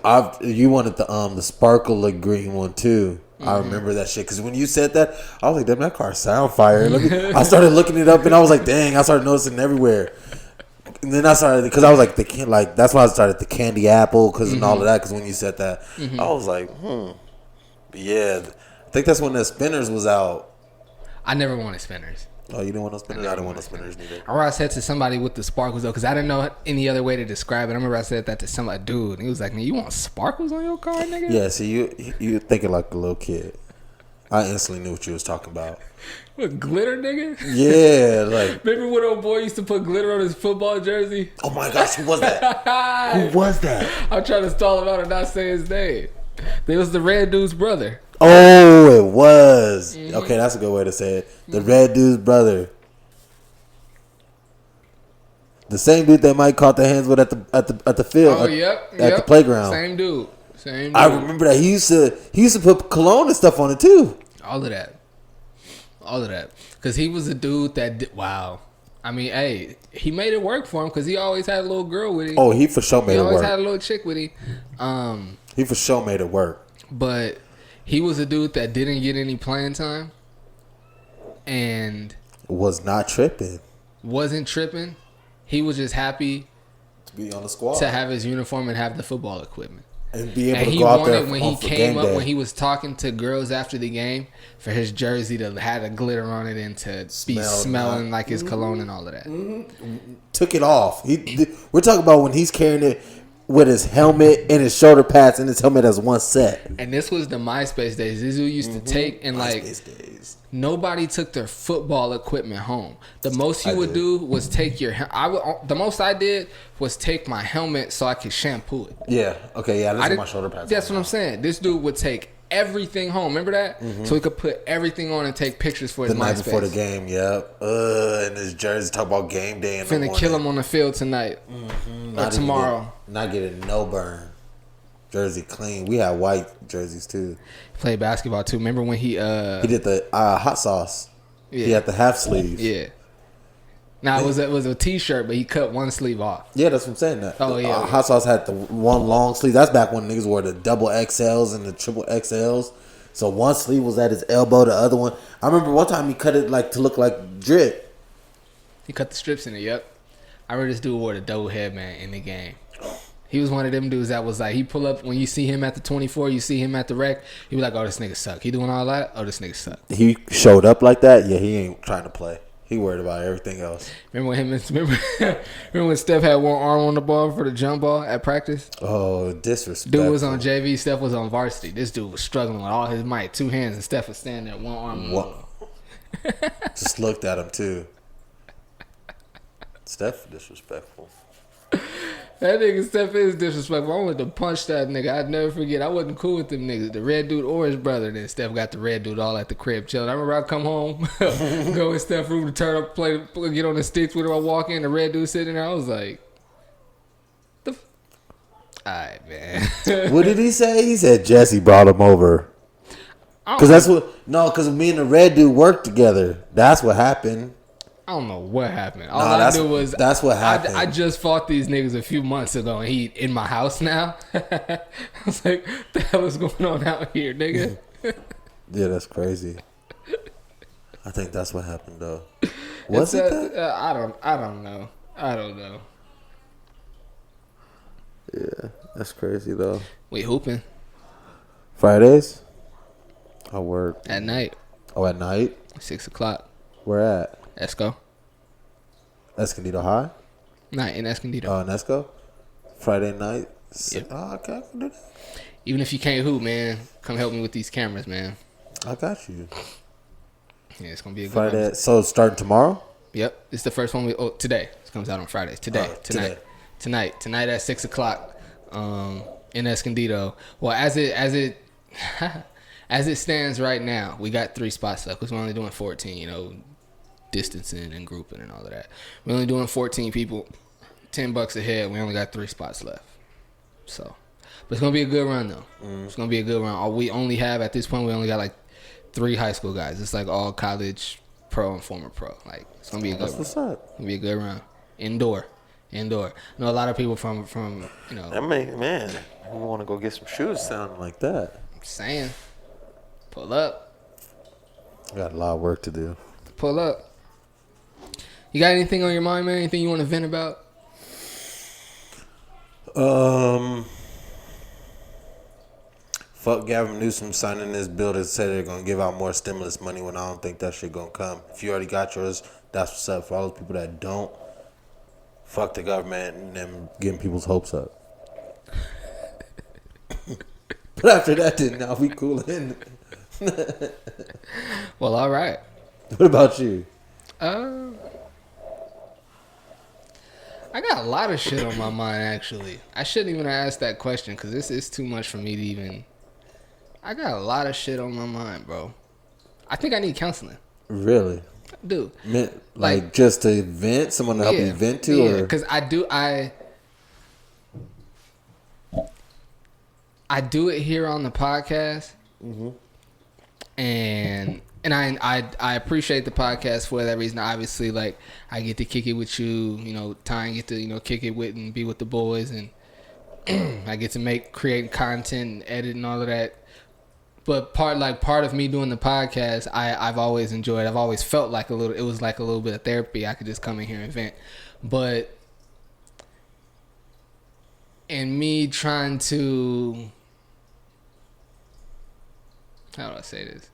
Speaker 2: you wanted the sparkle green one too. Mm-hmm. I remember that shit because when you said that, I was like, "Damn, that car sound fire." I started looking it up, and I was like, "Dang!" I started noticing everywhere. And then I started because I was like, that's why I started the candy apple and all of that. Because when you said that, I was like, But yeah, I think that's when the spinners was out.
Speaker 1: I never wanted spinners.
Speaker 2: Oh, you didn't want no spinners? I didn't want no spinners neither.
Speaker 1: I remember I said to somebody with the sparkles though, because I didn't know any other way to describe it. I remember I said that to some dude, and he was like, "Man, you want sparkles on your car, nigga?"
Speaker 2: Yeah, see, you thinking like a little kid. I instantly knew what you was talking about.
Speaker 1: What, glitter, nigga?
Speaker 2: Yeah, like.
Speaker 1: Remember when old boy used to put glitter on his football jersey?
Speaker 2: Oh my gosh, who was that? Who was that?
Speaker 1: I'm trying to stall him out and not say his name. It was the red dude's brother.
Speaker 2: Oh, it was. Mm-hmm. Okay, that's a good way to say it. The red dude's brother. The same dude that Mike caught the hands with at the field.
Speaker 1: Oh, yep.
Speaker 2: At the playground.
Speaker 1: Same dude.
Speaker 2: I remember that he used to put cologne and stuff on it too.
Speaker 1: All of that. Because he was a dude that wow. I mean, hey, he made it work for him because he always had a little girl with him.
Speaker 2: Oh, he for sure made it work.
Speaker 1: He always had a little chick with him.
Speaker 2: He for sure made it work.
Speaker 1: But he was a dude that didn't get any playing time. And
Speaker 2: was not tripping.
Speaker 1: Wasn't tripping. He was just happy
Speaker 2: to be on the squad,
Speaker 1: to have his uniform and have the football equipment.
Speaker 2: and be able
Speaker 1: And
Speaker 2: to
Speaker 1: he
Speaker 2: go out there
Speaker 1: wanted when he
Speaker 2: for
Speaker 1: came
Speaker 2: game
Speaker 1: up
Speaker 2: day.
Speaker 1: when he was talking to girls after the game for his jersey to have a glitter on it and to be smelling like his cologne and all of that.
Speaker 2: Took it off. We're talking about when he's carrying it with his helmet and his shoulder pads and his helmet as one set.
Speaker 1: And this was the MySpace days. This dude used to take and like
Speaker 2: MySpace days.
Speaker 1: nobody took their football equipment home. The most you would do was take your. The most I did was take my helmet so I could shampoo it.
Speaker 2: Yeah. Okay. Yeah. This is my shoulder pads.
Speaker 1: That's what I'm saying. This dude would take everything home. Remember that? So he could put everything on and take pictures for his
Speaker 2: The night
Speaker 1: MySpace.
Speaker 2: before the game. Yep. And his jersey. Talk about game day in the morning.
Speaker 1: Finna kill him on the field tonight or tomorrow.
Speaker 2: Not getting no burn. Jersey clean. We had white jerseys too.
Speaker 1: Played basketball too. Remember when he
Speaker 2: did the hot sauce.
Speaker 1: Yeah.
Speaker 2: He had the half sleeve.
Speaker 1: Yeah. Now it was a t-shirt, but he cut one sleeve off.
Speaker 2: Yeah, that's what I'm saying. That hot sauce had the one long sleeve. That's back when niggas wore the double XLs and the triple XLs. So one sleeve was at his elbow, the other one. I remember one time he cut it like to look like drip.
Speaker 1: He cut the strips in it. Yep. I remember this dude wore the double headband in the game. He was one of them dudes that was like, he pull up when you see him at the 24, you see him at the rec, he be like, oh, this nigga suck. He doing all that? Oh, this nigga suck.
Speaker 2: He showed up like that? Yeah, he ain't trying to play. He worried about everything else.
Speaker 1: Remember when Steph had one arm on the ball for the jump ball at practice?
Speaker 2: Oh, disrespect.
Speaker 1: Dude was on JV, Steph was on varsity. This dude was struggling with all his might, 2 hands, and Steph was standing there, one arm.
Speaker 2: What? Just looked at him too. Steph disrespectful.
Speaker 1: That nigga Steph is disrespectful. I wanted to punch that nigga. I'd never forget. I wasn't cool with them niggas. The red dude or his brother. Then Steph got the red dude all at the crib chilling. I remember I come home, go in Steph's room to turn up, get on the sticks with him. I walk in, the red dude sitting there. I was like, alright, man.
Speaker 2: What did he say? He said Jesse brought him over. Because me and the red dude worked together. That's what happened.
Speaker 1: I don't know what happened. All I knew was
Speaker 2: that's what happened.
Speaker 1: I just fought these niggas a few months ago, and he in my house now. I was like, "What the hell is going on out here, nigga?"
Speaker 2: Yeah, that's crazy. I think that's what happened though. Was it that?
Speaker 1: I don't know.
Speaker 2: Yeah, that's crazy though.
Speaker 1: We hooping
Speaker 2: Fridays? I work
Speaker 1: at night.
Speaker 2: Oh, at night?
Speaker 1: 6:00.
Speaker 2: Where at?
Speaker 1: Esco.
Speaker 2: Escondido High?
Speaker 1: Nah, in Escondido.
Speaker 2: Oh, in Esco? Friday night?
Speaker 1: Yep.
Speaker 2: Oh, okay, I can do that.
Speaker 1: Even if you can't hoop, man, come help me with these cameras, man.
Speaker 2: I got you.
Speaker 1: Yeah, it's gonna be a good
Speaker 2: Friday.
Speaker 1: one.
Speaker 2: So starting tomorrow?
Speaker 1: Yep, it's the first one. Today. It comes out on Fridays. Tonight at 6:00. In Escondido. Well, as it as it stands right now, we got 3 spots left because we're only doing 14. You know, distancing and grouping and all of that. We're only doing 14 people, $10 a head. We only got 3 spots left. So, but it's gonna be a good run though. It's gonna be a good run. We only have at this point, we only got like 3 high school guys. It's like all college pro and former pro. Like it's gonna be a good run.
Speaker 2: What's up?
Speaker 1: It's gonna be a good run. Indoor. I know a lot of people from you know.
Speaker 2: I mean, man, we want to go get some shoes sounding like that.
Speaker 1: I'm saying, pull up.
Speaker 2: I got a lot of work to do.
Speaker 1: Pull up. You got anything on your mind, man? Anything you want to vent about?
Speaker 2: Fuck Gavin Newsom signing this bill that said they're gonna give out more stimulus money when I don't think that shit gonna come. If you already got yours, that's what's up. For all those people that don't, fuck the government and them getting people's hopes up. But after that, then now we coolin'.
Speaker 1: Well, all right.
Speaker 2: What about you?
Speaker 1: I got a lot of shit on my mind, actually. I shouldn't even ask that question because this is too much for me to even... I got a lot of shit on my mind, bro. I think I need counseling.
Speaker 2: Really?
Speaker 1: Dude.
Speaker 2: Like just to vent? Someone to help you vent to?
Speaker 1: Yeah, because I do it here on the podcast. Mm-hmm. And I appreciate the podcast for that reason. Obviously, like, I get to kick it with you, you know, Ty get to, you know, kick it with and be with the boys, and I get to create content and edit and all of that. But part of me doing the podcast, I've always enjoyed. I've always felt like it was like a little bit of therapy. I could just come in here and vent. But and me trying to, how do I say this?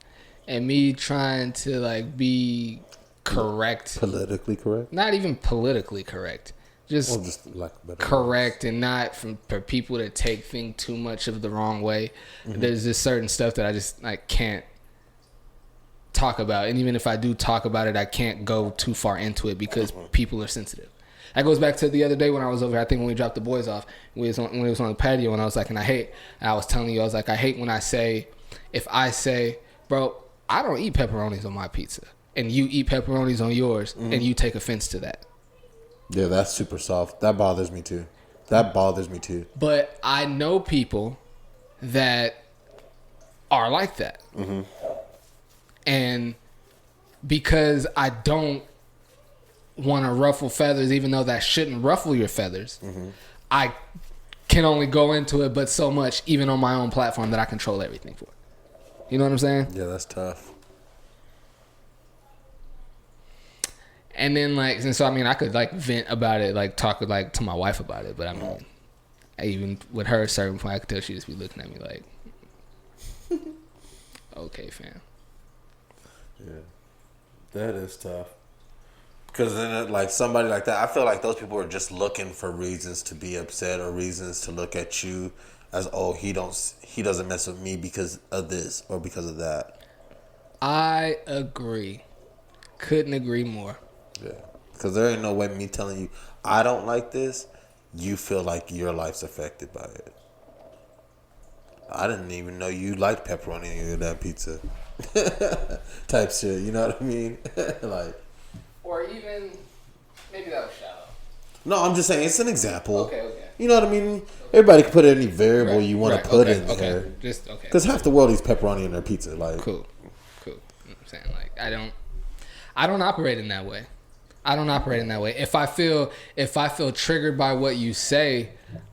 Speaker 1: And me trying to like be correct.
Speaker 2: Politically correct?
Speaker 1: Not even politically correct. Just
Speaker 2: like
Speaker 1: correct and not for people to take things too much of the wrong way. There's just certain stuff that I just like can't talk about. And even if I do talk about it, I can't go too far into it because people are sensitive. That goes back to the other day when I was over here. I think when we dropped the boys off, when it was on the patio, and I was like, I was telling you, I was like, I hate when if I say, bro, I don't eat pepperonis on my pizza, and you eat pepperonis on yours, and you take offense to that.
Speaker 2: Yeah, that's super soft. That bothers me too. But
Speaker 1: I know people that are like that. And because I don't want to ruffle feathers, even though that shouldn't ruffle your feathers, I can only go into it but so much, even on my own platform, that I control everything for. You know what I'm saying?
Speaker 2: Yeah, that's tough.
Speaker 1: And then I could like vent about it, like talk like to my wife about it, but I mean, even with her at a certain point, I could tell she just be looking at me like, okay, fam.
Speaker 2: Yeah, that is tough. Because then, like somebody like that, I feel like those people are just looking for reasons to be upset or reasons to look at you as, oh, he doesn't mess with me because of this or because of that.
Speaker 1: I agree. Couldn't agree more.
Speaker 2: Yeah, because there ain't no way me telling you I don't like this, you feel like your life's affected by it. I didn't even know you liked pepperoni in that pizza. Type shit, you know what I mean? Like,
Speaker 1: or even maybe that was shallow.
Speaker 2: No, I'm just saying it's an example.
Speaker 1: Okay.
Speaker 2: You know what I mean? Everybody can put any variable you want to put in there.
Speaker 1: Just okay.
Speaker 2: Because half the world eats pepperoni in their pizza. Like,
Speaker 1: cool. You know what I'm saying, like, I don't operate in that way. If I feel triggered by what you say,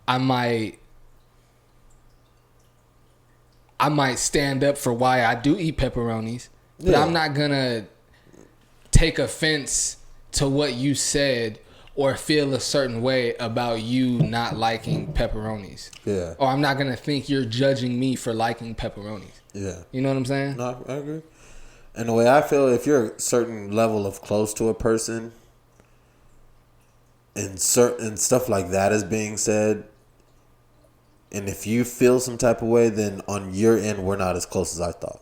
Speaker 1: I might stand up for why I do eat pepperonis, but I'm not gonna take offense to what you said or feel a certain way about you not liking pepperonis.
Speaker 2: Yeah.
Speaker 1: Or I'm not gonna think you're judging me for liking pepperonis.
Speaker 2: Yeah.
Speaker 1: You know what I'm saying?
Speaker 2: No, I agree. And the way I feel, if you're a certain level of close to a person, and certain stuff like that is being said, and if you feel some type of way, then on your end, we're not as close as I thought.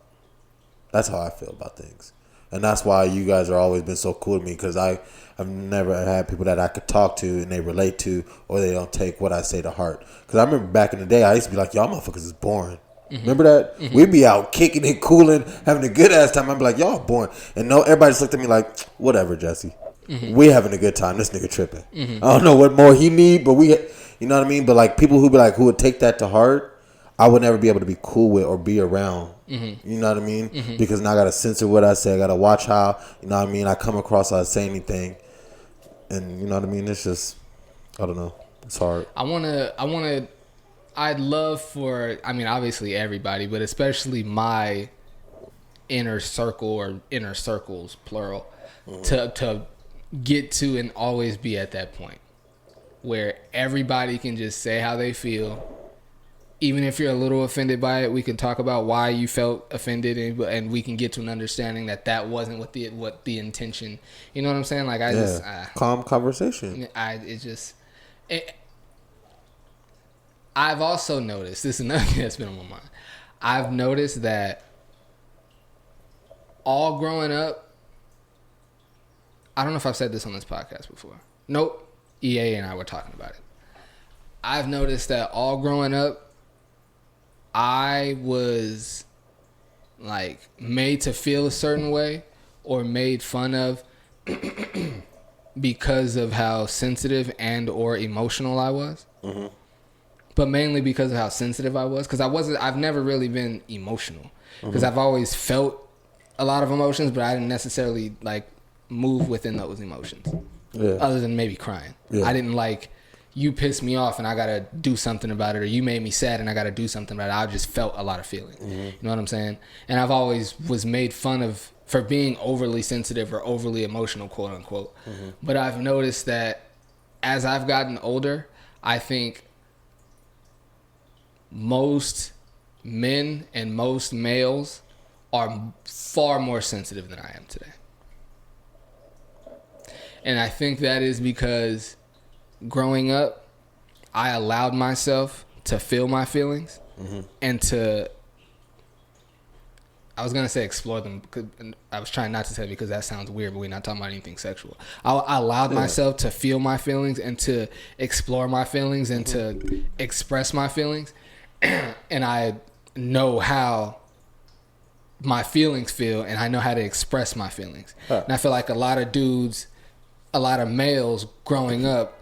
Speaker 2: That's how I feel about things. And that's why you guys are always been so cool to me, because I've never had people that I could talk to and they relate to, or they don't take what I say to heart. Because I remember back in the day, I used to be like, y'all motherfuckers is boring. Remember that? We'd be out kicking and cooling, having a good ass time. I'd be like, y'all boring. And no, everybody just looked at me like, whatever, Jesse. We having a good time. This nigga tripping. I don't know what more he need, but you know what I mean? But like people who would take that to heart, I would never be able to be cool with or be around. You know what I mean? Because now I got to censor what I say. I got to watch how, you know what I mean, I come across, I say anything. And you know what I mean? It's just, I don't know. It's hard.
Speaker 1: I'd love for, I mean, obviously everybody, but especially my inner circle or inner circles, plural, to get to and always be at that point where everybody can just say how they feel. Even if you're a little offended by it, we can talk about why you felt offended, and we can get to an understanding that wasn't what the intention. You know what I'm saying? Like
Speaker 2: calm conversation.
Speaker 1: I've also noticed, this is another thing that's been on my mind. I've noticed that all growing up, I don't know if I've said this on this podcast before. Nope. EA and I were talking about it. I've noticed that all growing up, I was like made to feel a certain way or made fun of because of how sensitive and or emotional I was. But mainly because of how sensitive I was. Because I've never really been emotional. Because I've always felt a lot of emotions, but I didn't necessarily like move within those emotions. Other than maybe crying. I didn't like, you pissed me off and I gotta do something about it, or you made me sad and I gotta do something about it. I just felt a lot of feeling. You know what I'm saying? And I've always was made fun of for being overly sensitive or overly emotional, quote unquote. But I've noticed that as I've gotten older, I think most men and most males are far more sensitive than I am today. And I think that is because growing up, I allowed myself to feel my feelings and to, I was going to say explore them. I was trying not to say it because that sounds weird, but we're not talking about anything sexual. I allowed myself to feel my feelings and to explore my feelings and to express my feelings. And I know how my feelings feel and I know how to express my feelings. And I feel like a lot of dudes, a lot of males growing up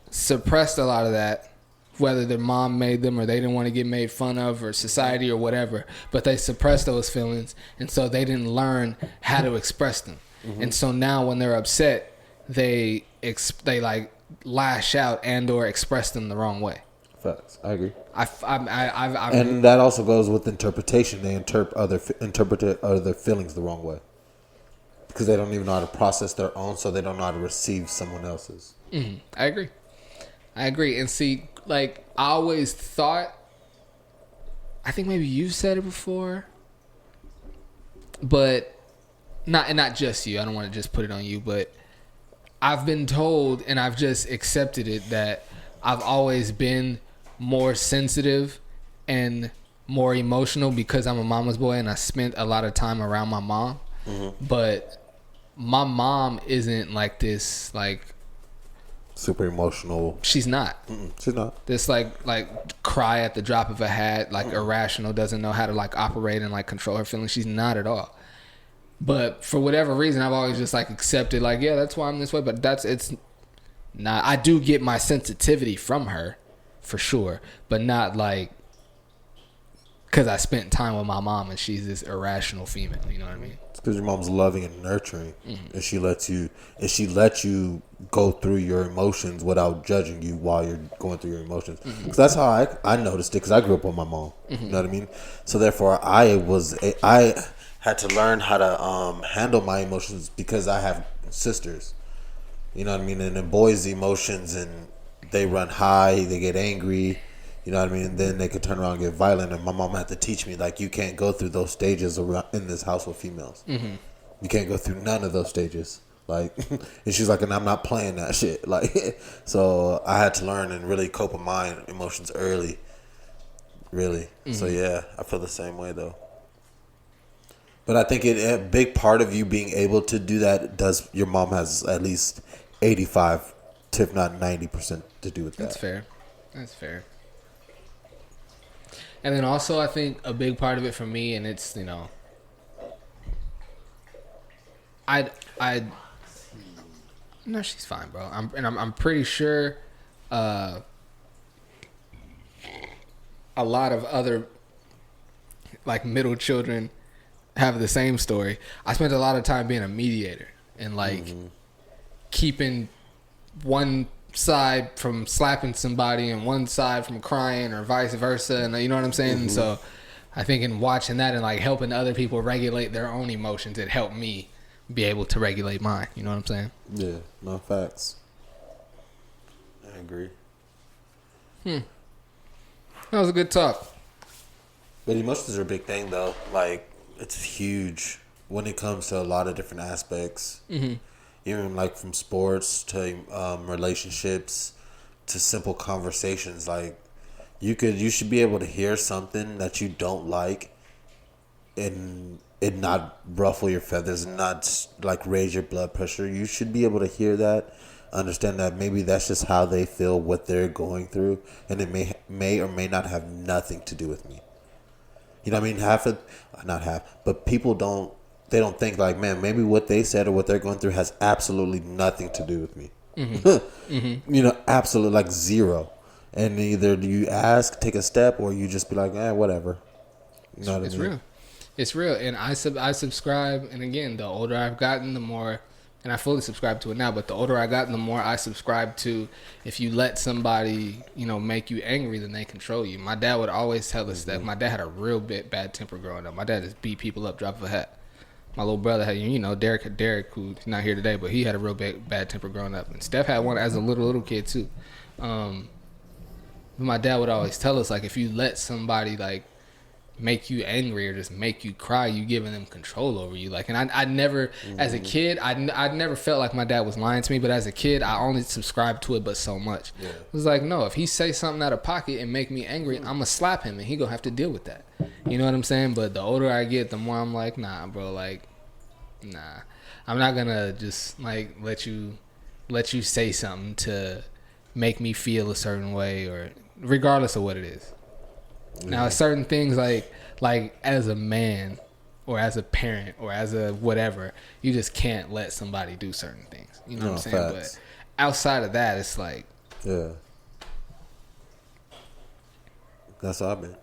Speaker 1: suppressed a lot of that, whether their mom made them or they didn't want to get made fun of or society or whatever, but they suppressed those feelings, and so they didn't learn how to express them. And so now when they're upset, they like lash out and or express them the wrong way.
Speaker 2: Facts. I agree.
Speaker 1: I
Speaker 2: and that also goes with interpretation. They interpret other feelings the wrong way because they don't even know how to process their own, so they don't know how to receive someone else's.
Speaker 1: I agree. And see, like, I always thought, I think maybe you said it before, but not just you. I don't want to just put it on you, but I've been told and I've just accepted it that I've always been more sensitive and more emotional because I'm a mama's boy and I spent a lot of time around my mom. But my mom isn't like this, like,
Speaker 2: super emotional.
Speaker 1: She's not.
Speaker 2: She's not.
Speaker 1: This like cry at the drop of a hat, like irrational, doesn't know how to like operate and like control her feelings. She's not at all. But for whatever reason, I've always just like accepted, like, yeah, that's why I'm this way. But it's not. I do get my sensitivity from her, for sure, but not like because I spent time with my mom and she's this irrational female. You know what I mean?
Speaker 2: It's because your mom's loving and nurturing, and she lets you go through your emotions without judging you while you're going through your emotions. Because that's how I noticed it. Because I grew up with my mom. You know what I mean? So therefore, I had to learn how to handle my emotions because I have sisters. You know what I mean? And the boys' emotions, and they run high, they get angry. You know what I mean? And then they could turn around and get violent. And my mom had to teach me, like, you can't go through those stages around in this house with females. You can't go through none of those stages. Like, and she's like, and I'm not playing that shit. Like, so I had to learn and really cope with my emotions early. Really. So yeah, I feel the same way though. But I think a big part of you being able to do that does, your mom has at least 85 to if not 90% to do with that.
Speaker 1: That's fair. And then also I think a big part of it for me, and it's, you know, no, she's fine, bro. I'm pretty sure a lot of other like middle children have the same story. I spent a lot of time being a mediator and like keeping one side from slapping somebody and one side from crying or vice versa, and you know what I'm saying? And so I think in watching that and like helping other people regulate their own emotions, it helped me be able to regulate mine. You know what I'm saying?
Speaker 2: Yeah, no, facts. I agree.
Speaker 1: That was a good talk.
Speaker 2: But emotions are a big thing though. Like, it's huge when it comes to a lot of different aspects. Even like from sports to relationships to simple conversations. Like, you should be able to hear something that you don't like and it not ruffle your feathers and not like raise your blood pressure. You should be able to hear that, understand that maybe that's just how they feel, what they're going through, and it may or may not have nothing to do with me. You know what I mean? But people don't think like, man, maybe what they said or what they're going through has absolutely nothing to do with me. You know, absolutely, like zero. And either you ask, take a step, or you just be like, whatever. You know what I mean?
Speaker 1: Real. It's real. And I subscribe, and again, the older I've gotten, the more, and I fully subscribe to it now, but the older I got, the more I subscribe to, if you let somebody, you know, make you angry, then they control you. My dad would always tell us that. My dad had a real bad temper growing up. My dad just beat people up, drop of a hat. My little brother had, you know, Derek, who's not here today, but he had a real bad temper growing up. And Steph had one as a little kid too. But my dad would always tell us, like, if you let somebody, like, make you angry or just make you cry, you giving them control over you. Like, and I never, as a kid, I never felt like my dad was lying to me, but as a kid, I only subscribed to it but so much. Yeah. It was like, no, if he say something out of pocket and make me angry, I'm gonna slap him and he gonna have to deal with that. You know what I'm saying? But the older I get, the more I'm like, nah, bro, like, nah. I'm not gonna just, like, let you say something to make me feel a certain way, or regardless of what it is. Now, certain things like as a man or as a parent or as a whatever, you just can't let somebody do certain things. You know what I'm saying? Facts. But outside of that, it's like,
Speaker 2: yeah, that's how I've been.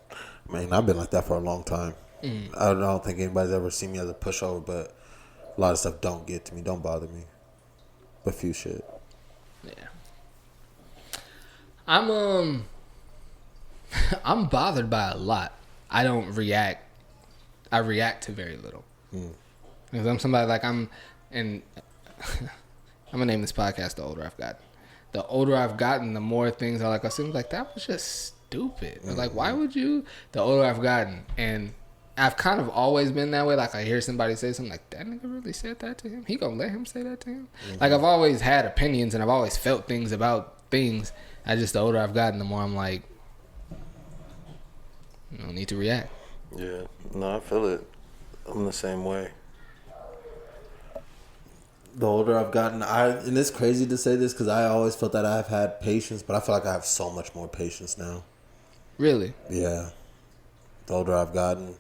Speaker 2: I mean, I've been like that for a long time. I don't think anybody's ever seen me as a pushover, but a lot of stuff don't get to me, don't bother me. But few shit.
Speaker 1: Yeah. I'm bothered by a lot. I don't react. I react to very little. Because I'm somebody like I'm gonna name this podcast The Older I've Gotten. The older I've gotten, the more things I like. I seem like that was just stupid. Like, why would you? The older I've gotten, and I've kind of always been that way. Like, I hear somebody say something like, that nigga really said that to him? He gonna let him say that to him? Like, I've always had opinions and I've always felt things about things. The older I've gotten, the more I'm like, you don't need to react.
Speaker 3: Yeah. No, I feel it. I'm the same way.
Speaker 2: The older I've gotten, and it's crazy to say this because I always felt that I've had patience, but I feel like I have so much more patience now.
Speaker 1: Really?
Speaker 2: Yeah. The older I've gotten,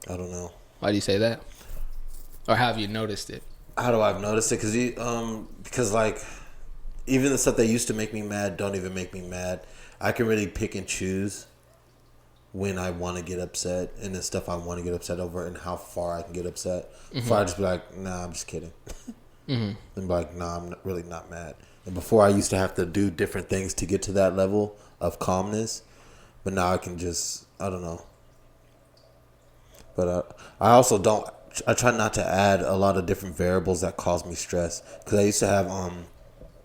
Speaker 2: I don't know.
Speaker 1: Why do you say that? Or have you noticed it?
Speaker 2: How do I notice it? Because like, even the stuff that used to make me mad don't even make me mad. I can really pick and choose when I want to get upset and the stuff I want to get upset over and how far I can get upset. Before I just be like, nah, I'm just kidding. And be like, nah, I'm really not mad. And before I used to have to do different things to get to that level of calmness. But now I can just, I don't know. But I also don't, I try not to add a lot of different variables that cause me stress. Because I used to have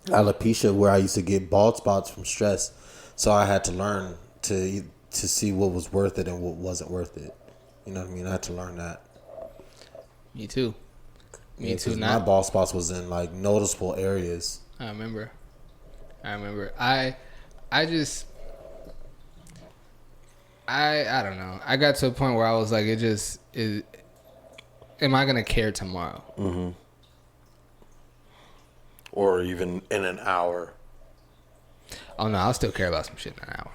Speaker 2: alopecia where I used to get bald spots from stress. So I had to learn to see what was worth it and what wasn't worth it. You know what I mean? I had to learn that.
Speaker 1: Me too. Me too.
Speaker 2: My bald spots was in like noticeable areas.
Speaker 1: I remember. I don't know. I got to a point where I was like, am I gonna care tomorrow?
Speaker 3: Or even in an hour.
Speaker 1: Oh no, I'll still care about some shit in an hour.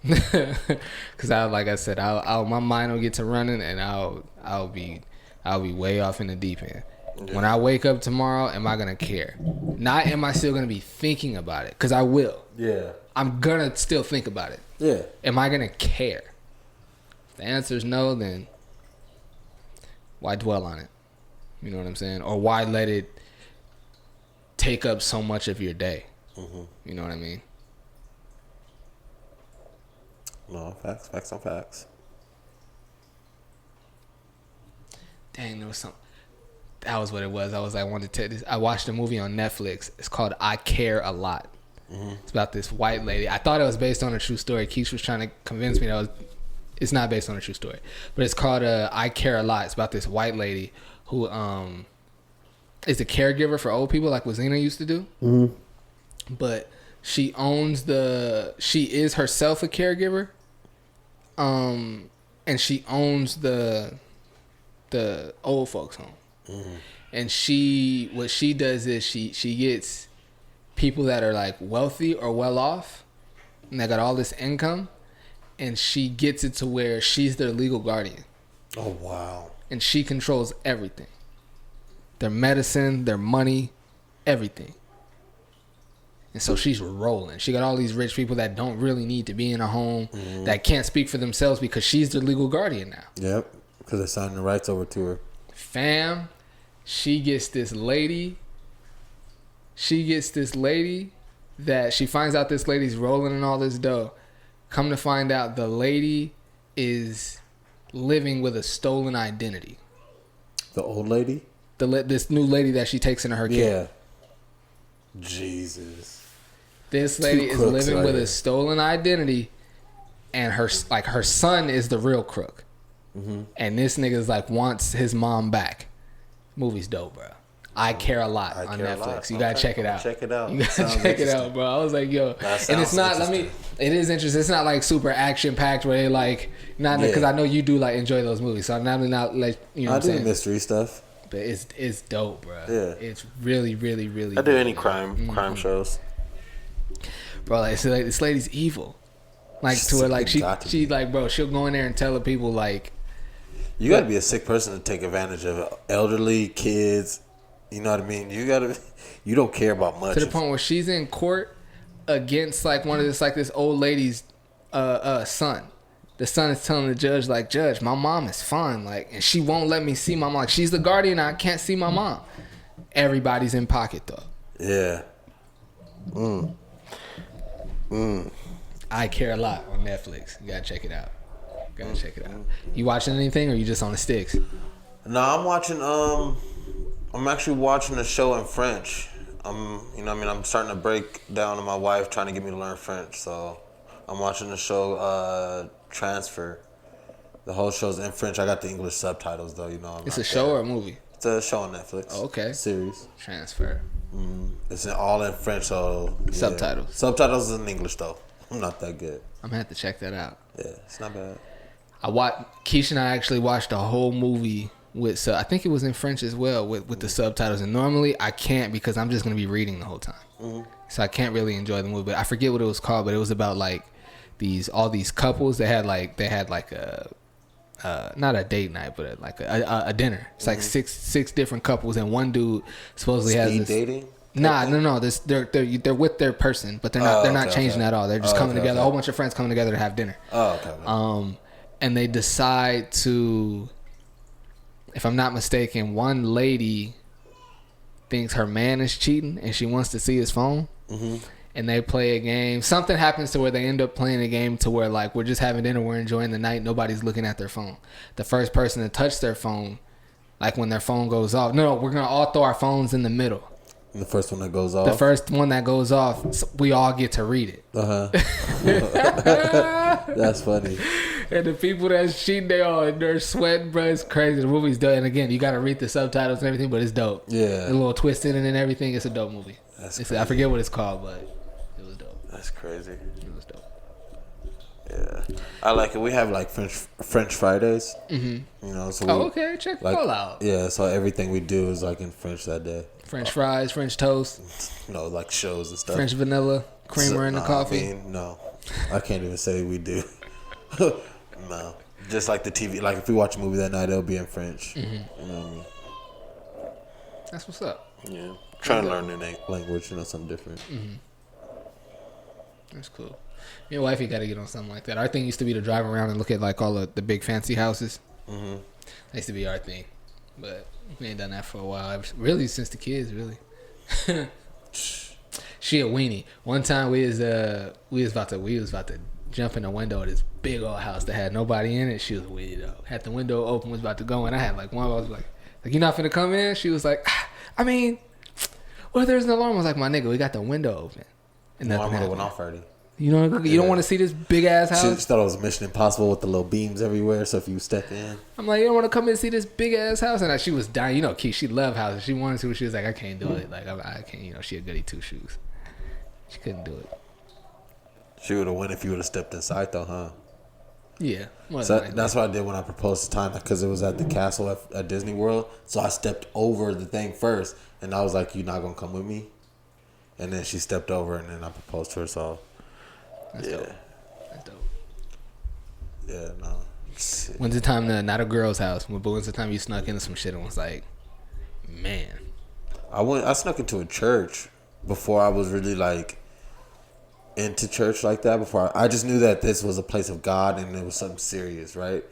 Speaker 1: Because like I said, my mind will get to running and I'll be way off in the deep end. Yeah. When I wake up tomorrow, am I gonna care? Not am I still gonna be thinking about it? Because I will.
Speaker 2: Yeah.
Speaker 1: I'm gonna still think about it.
Speaker 2: Yeah.
Speaker 1: Am I gonna care? If the answer is no, then why dwell on it? You know what I'm saying? Or why let it take up so much of your day? You know what I mean?
Speaker 2: No, facts on facts.
Speaker 1: Dang, there was something. That was what it was. I wanted to tell this. I watched a movie on Netflix. It's called I Care a Lot. It's about this white lady. I thought it was based on a true story. Keith was trying to convince me that it's not based on a true story. But it's called I Care a Lot. It's about this white lady who is a caregiver for old people like what Zena used to do. But she is herself a caregiver. And she owns the old folks home. And what she does is she gets people that are like wealthy or well off and they got all this income, and she gets it to where she's their legal guardian.
Speaker 2: Oh wow.
Speaker 1: And she controls everything. Their medicine, their money, everything. And so she's rolling. She got all these rich people that don't really need to be in a home, that can't speak for themselves because she's their legal guardian now. Yep,
Speaker 2: because they signed the rights over to her.
Speaker 1: Fam, she gets this lady that she finds out this lady's rolling in all this dough. Come to find out the lady is living with a stolen identity.
Speaker 2: The old lady?
Speaker 1: This new lady that she takes into her care.
Speaker 2: Yeah. Jesus.
Speaker 1: This lady is
Speaker 2: crooks
Speaker 1: living
Speaker 2: right
Speaker 1: with
Speaker 2: here.
Speaker 1: a stolen identity, and her son is the real crook.
Speaker 2: Mm-hmm.
Speaker 1: And this nigga's like wants his mom back. Movie's dope, bro. I Care a Lot
Speaker 2: I
Speaker 1: on
Speaker 2: Care a
Speaker 1: Netflix.
Speaker 2: Lot.
Speaker 1: You gotta
Speaker 2: Okay,
Speaker 1: check it
Speaker 2: I'ma
Speaker 1: out.
Speaker 2: check it out.
Speaker 1: You gotta
Speaker 2: Sounds
Speaker 1: check it
Speaker 2: interesting.
Speaker 1: out, bro. I was like, yo,
Speaker 2: That
Speaker 1: and it's
Speaker 2: sounds
Speaker 1: not.
Speaker 2: interesting.
Speaker 1: It is interesting. It's not like super action packed where they like not because
Speaker 2: Yeah.
Speaker 1: I know you do like enjoy those movies. So I'm not like you know
Speaker 2: I
Speaker 1: what I'm
Speaker 2: do
Speaker 1: saying.
Speaker 2: mystery stuff.
Speaker 1: But it's dope, bro.
Speaker 2: Yeah.
Speaker 1: It's really, really, really.
Speaker 3: I do
Speaker 1: good,
Speaker 3: any
Speaker 1: man.
Speaker 3: crime shows.
Speaker 1: Bro, like, so, like this lady's evil. Like to where like
Speaker 2: Got to
Speaker 1: she
Speaker 2: be.
Speaker 1: like bro, she'll go in there and tell the people like
Speaker 2: You got to be a sick person to take advantage of elderly kids. You know what I mean? You don't care about much.
Speaker 1: to the point where she's in court against like one of this old lady's son. The son is telling the judge like, Judge, my mom is fine, like, and she won't let me see my mom. Like, she's the guardian, I can't see my mom. Everybody's in pocket though.
Speaker 2: Yeah.
Speaker 1: I Care a Lot on Netflix. You gotta check it out. You watching anything or you just on the sticks?
Speaker 2: No, I'm watching. I'm actually watching a show in French. I'm starting to break down to my wife, trying to get me to learn French. So, I'm watching the show Transfer. The whole show's in French. I got the English subtitles though. You know,
Speaker 1: It's a show or a movie?
Speaker 2: It's a show on Netflix.
Speaker 1: Oh, okay.
Speaker 2: Series.
Speaker 1: Transfer.
Speaker 2: It's all in French. So yeah. Subtitles in English though. I'm not that good.
Speaker 1: I'm gonna have to check that out.
Speaker 2: Yeah, it's not bad.
Speaker 1: Keisha and I actually watched a whole movie with I think it was in French as well with the subtitles. And normally I can't because I'm just gonna be reading the whole time, so I can't really enjoy the movie. But I forget what it was called. But it was about like all these couples. They had like a not a date night, but a dinner. It's like six different couples, and one dude supposedly has
Speaker 2: Speed
Speaker 1: this.
Speaker 2: dating.
Speaker 1: No. They're with their person, but they're not changing at all. They're just coming together. A whole bunch of friends coming together to have dinner.
Speaker 2: Oh, okay.
Speaker 1: And they decide to, if I'm not mistaken, one lady thinks her man is cheating and she wants to see his phone. Mm-hmm. And they play a game. Something happens to where they end up playing a game to where like we're just having dinner, we're enjoying the night, nobody's looking at their phone. The first person to touch their phone, like when their phone goes off. No, we're gonna all throw our phones in the middle.
Speaker 2: The first one that goes off.
Speaker 1: The first one that goes off, we all get to read it.
Speaker 2: That's funny.
Speaker 1: And the people that's cheating, they're sweating, bro. It's crazy. The movie's dope. And again, you got to read the subtitles and everything, but it's dope.
Speaker 2: Yeah.
Speaker 1: A little twist in it and everything. It's a dope movie.
Speaker 2: That's crazy.
Speaker 1: I forget what it's called, but it was dope.
Speaker 2: That's crazy.
Speaker 1: It was dope.
Speaker 2: Yeah, I like it. We have like French Fridays. Mm-hmm. You know, so
Speaker 1: Okay. Check
Speaker 2: like,
Speaker 1: all out.
Speaker 2: Yeah, so everything we do is like in French that day.
Speaker 1: French fries, French toast,
Speaker 2: You know, like shows and stuff.
Speaker 1: French vanilla, creamer in the coffee.
Speaker 2: I mean, no, I can't even say we do. No, just like the TV. Like if we watch a movie that night, it'll be in French. Mm-hmm. You know what I mean?
Speaker 1: That's what's up.
Speaker 3: Yeah, trying to learn new
Speaker 2: Language, you know, something different.
Speaker 1: Mm-hmm. That's cool. Me and wifey got to get on something like that. Our thing used to be to drive around and look at like all the big fancy houses. Mm-hmm. That used to be our thing, but we ain't done that for a while. Really, since the kids, really. She a weenie. One time we was about to jump in the window of this big old house that had nobody in it. She was a weenie though. Had the window open, was about to go in. I had like one. I was like you not finna come in? She was like, I mean, what if there's an alarm? I was like, my nigga, we got the window open. And
Speaker 2: The
Speaker 1: nothing
Speaker 2: alarm went
Speaker 1: happened.
Speaker 2: off already.
Speaker 1: You don't want to see this big ass
Speaker 2: She
Speaker 1: house.
Speaker 2: thought it was Mission Impossible with the little beams everywhere. So if you step in,
Speaker 1: I'm like, you don't want to come in and see this big ass house. And she was dying. You know, Keith, she loved houses. She wanted to. She was like, I can't do it. Like I can't. You know, she a goody two shoes. She couldn't do it.
Speaker 2: she would have won if you would have stepped inside though, huh?
Speaker 1: Yeah.
Speaker 2: So that's what I did when I proposed to Tanya because it was at the castle at Disney World. So I stepped over the thing first, and I was like, "You're not gonna come with me." And then she stepped over, and then I proposed to her. So
Speaker 1: That's
Speaker 2: yeah,
Speaker 1: dope. That's dope.
Speaker 2: yeah, no.
Speaker 1: When's the time not a girl's house? But when's the time you snuck into some shit and was like, man.
Speaker 2: I snuck into a church before I was really like into church like that. Before I just knew that this was a place of God and it was something serious, right?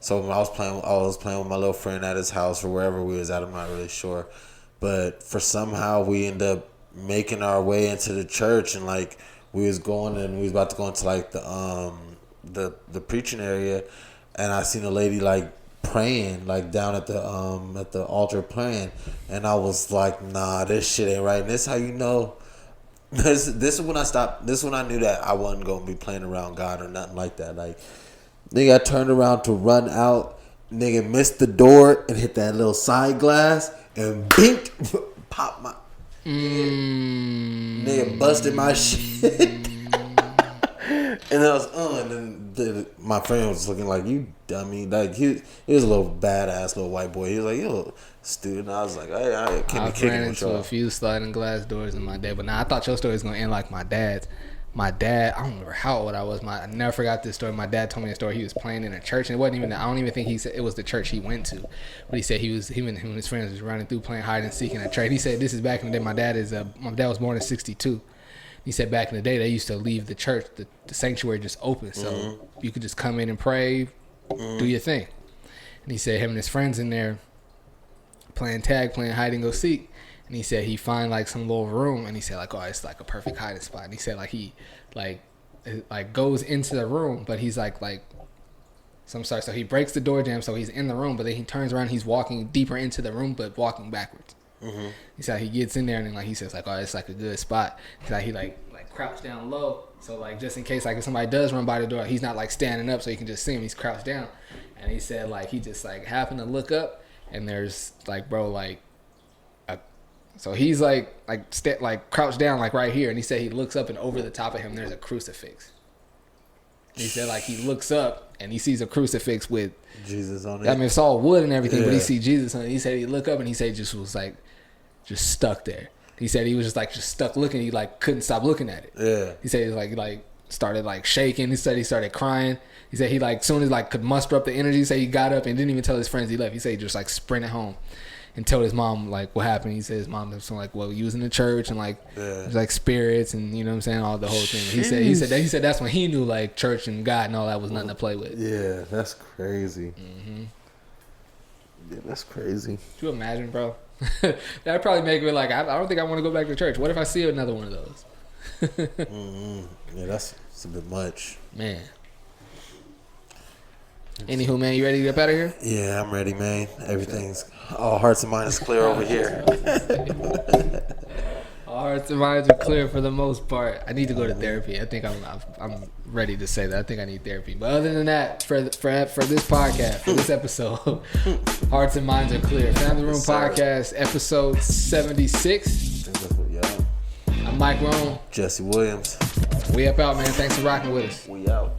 Speaker 2: So when I was playing with my little friend at his house or wherever we was at. I'm not really sure, but for somehow we ended up making our way into the church, and like we was about to go into like the preaching area, and I seen a lady like praying like down at the altar praying, and I was like, nah, this shit ain't right. And this how you know This is when I stopped. This is when I knew that I wasn't gonna be playing around God or nothing like that. Like, nigga, I turned around to run out. Nigga missed the door and hit that little side glass and bink, pop my. Nigga busted my shit. And I was, and then my friend was looking like, you dummy. Like, he was a little badass little white boy. He was like, yo, student. I was like, I can't be kicking with y'all.
Speaker 1: A few sliding glass doors in my day, but now I thought your story was gonna end like my dad's. My dad, I don't remember how old I was. I never forgot this story. My dad told me a story. He was playing in a church, and it wasn't even. I don't even think he said it was the church he went to, but he said him and his friends was running through playing hide and seek in a church. He said this is back in the day. My dad was born in '62. He said back in the day they used to leave the church, the sanctuary just open, so you could just come in and pray, do your thing. And he said him and his friends in there playing tag, playing hide and go seek. And he said he find like some little room, and he said like, oh, it's like a perfect hiding spot. And he said like he like goes into the room, but he's like so he breaks the door jam, so he's in the room, but then he turns around, he's walking deeper into the room, but walking backwards. He said he gets in there, and then like he says like, oh, it's like a good spot. He said he like crouched down low, so like just in case like if somebody does run by the door, he's not like standing up so you can just see him. He's crouched down, and he said like he just like happened to look up, and there's like bro like. So he's like crouched down like right here, and he said he looks up and over the top of him there's a crucifix. He said like he looks up and he sees a crucifix with
Speaker 2: Jesus on it.
Speaker 1: I mean it's all wood and everything, but he see Jesus on it. He said he looked up and he said he just was like just stuck there. He said he was just stuck looking. He like couldn't stop looking at it. Yeah. He said he was like started like shaking. He said he started crying. He said he like soon as like could muster up the energy. He said he got up and didn't even tell his friends he left. He said he just like sprinted home. And told his mom like what happened. He said his mom was like, well, you was in the church and like there's like spirits and you know what I'm saying, all the whole thing. He said that's when he knew like church and God and all that was nothing to play with.
Speaker 2: Yeah, that's crazy. Yeah, that's crazy.
Speaker 1: Could you imagine, bro? That'd probably make me like I don't think I want to go back to church. What if I see another one of those?
Speaker 2: Yeah, that's a bit much,
Speaker 1: man. Anywho, man, you ready to get up out of here?
Speaker 2: Yeah, I'm ready, man. Everything's all hearts and minds clear over here.
Speaker 1: All hearts and minds are clear for the most part. I need to go to therapy. I think I'm ready to say that. I think I need therapy. But other than that, for this podcast, for this episode, hearts and minds are clear. Family Room Podcast, episode 76. I'm Mike Roan.
Speaker 2: Jesse Williams.
Speaker 1: We up out, man. Thanks for rocking with us.
Speaker 2: We out.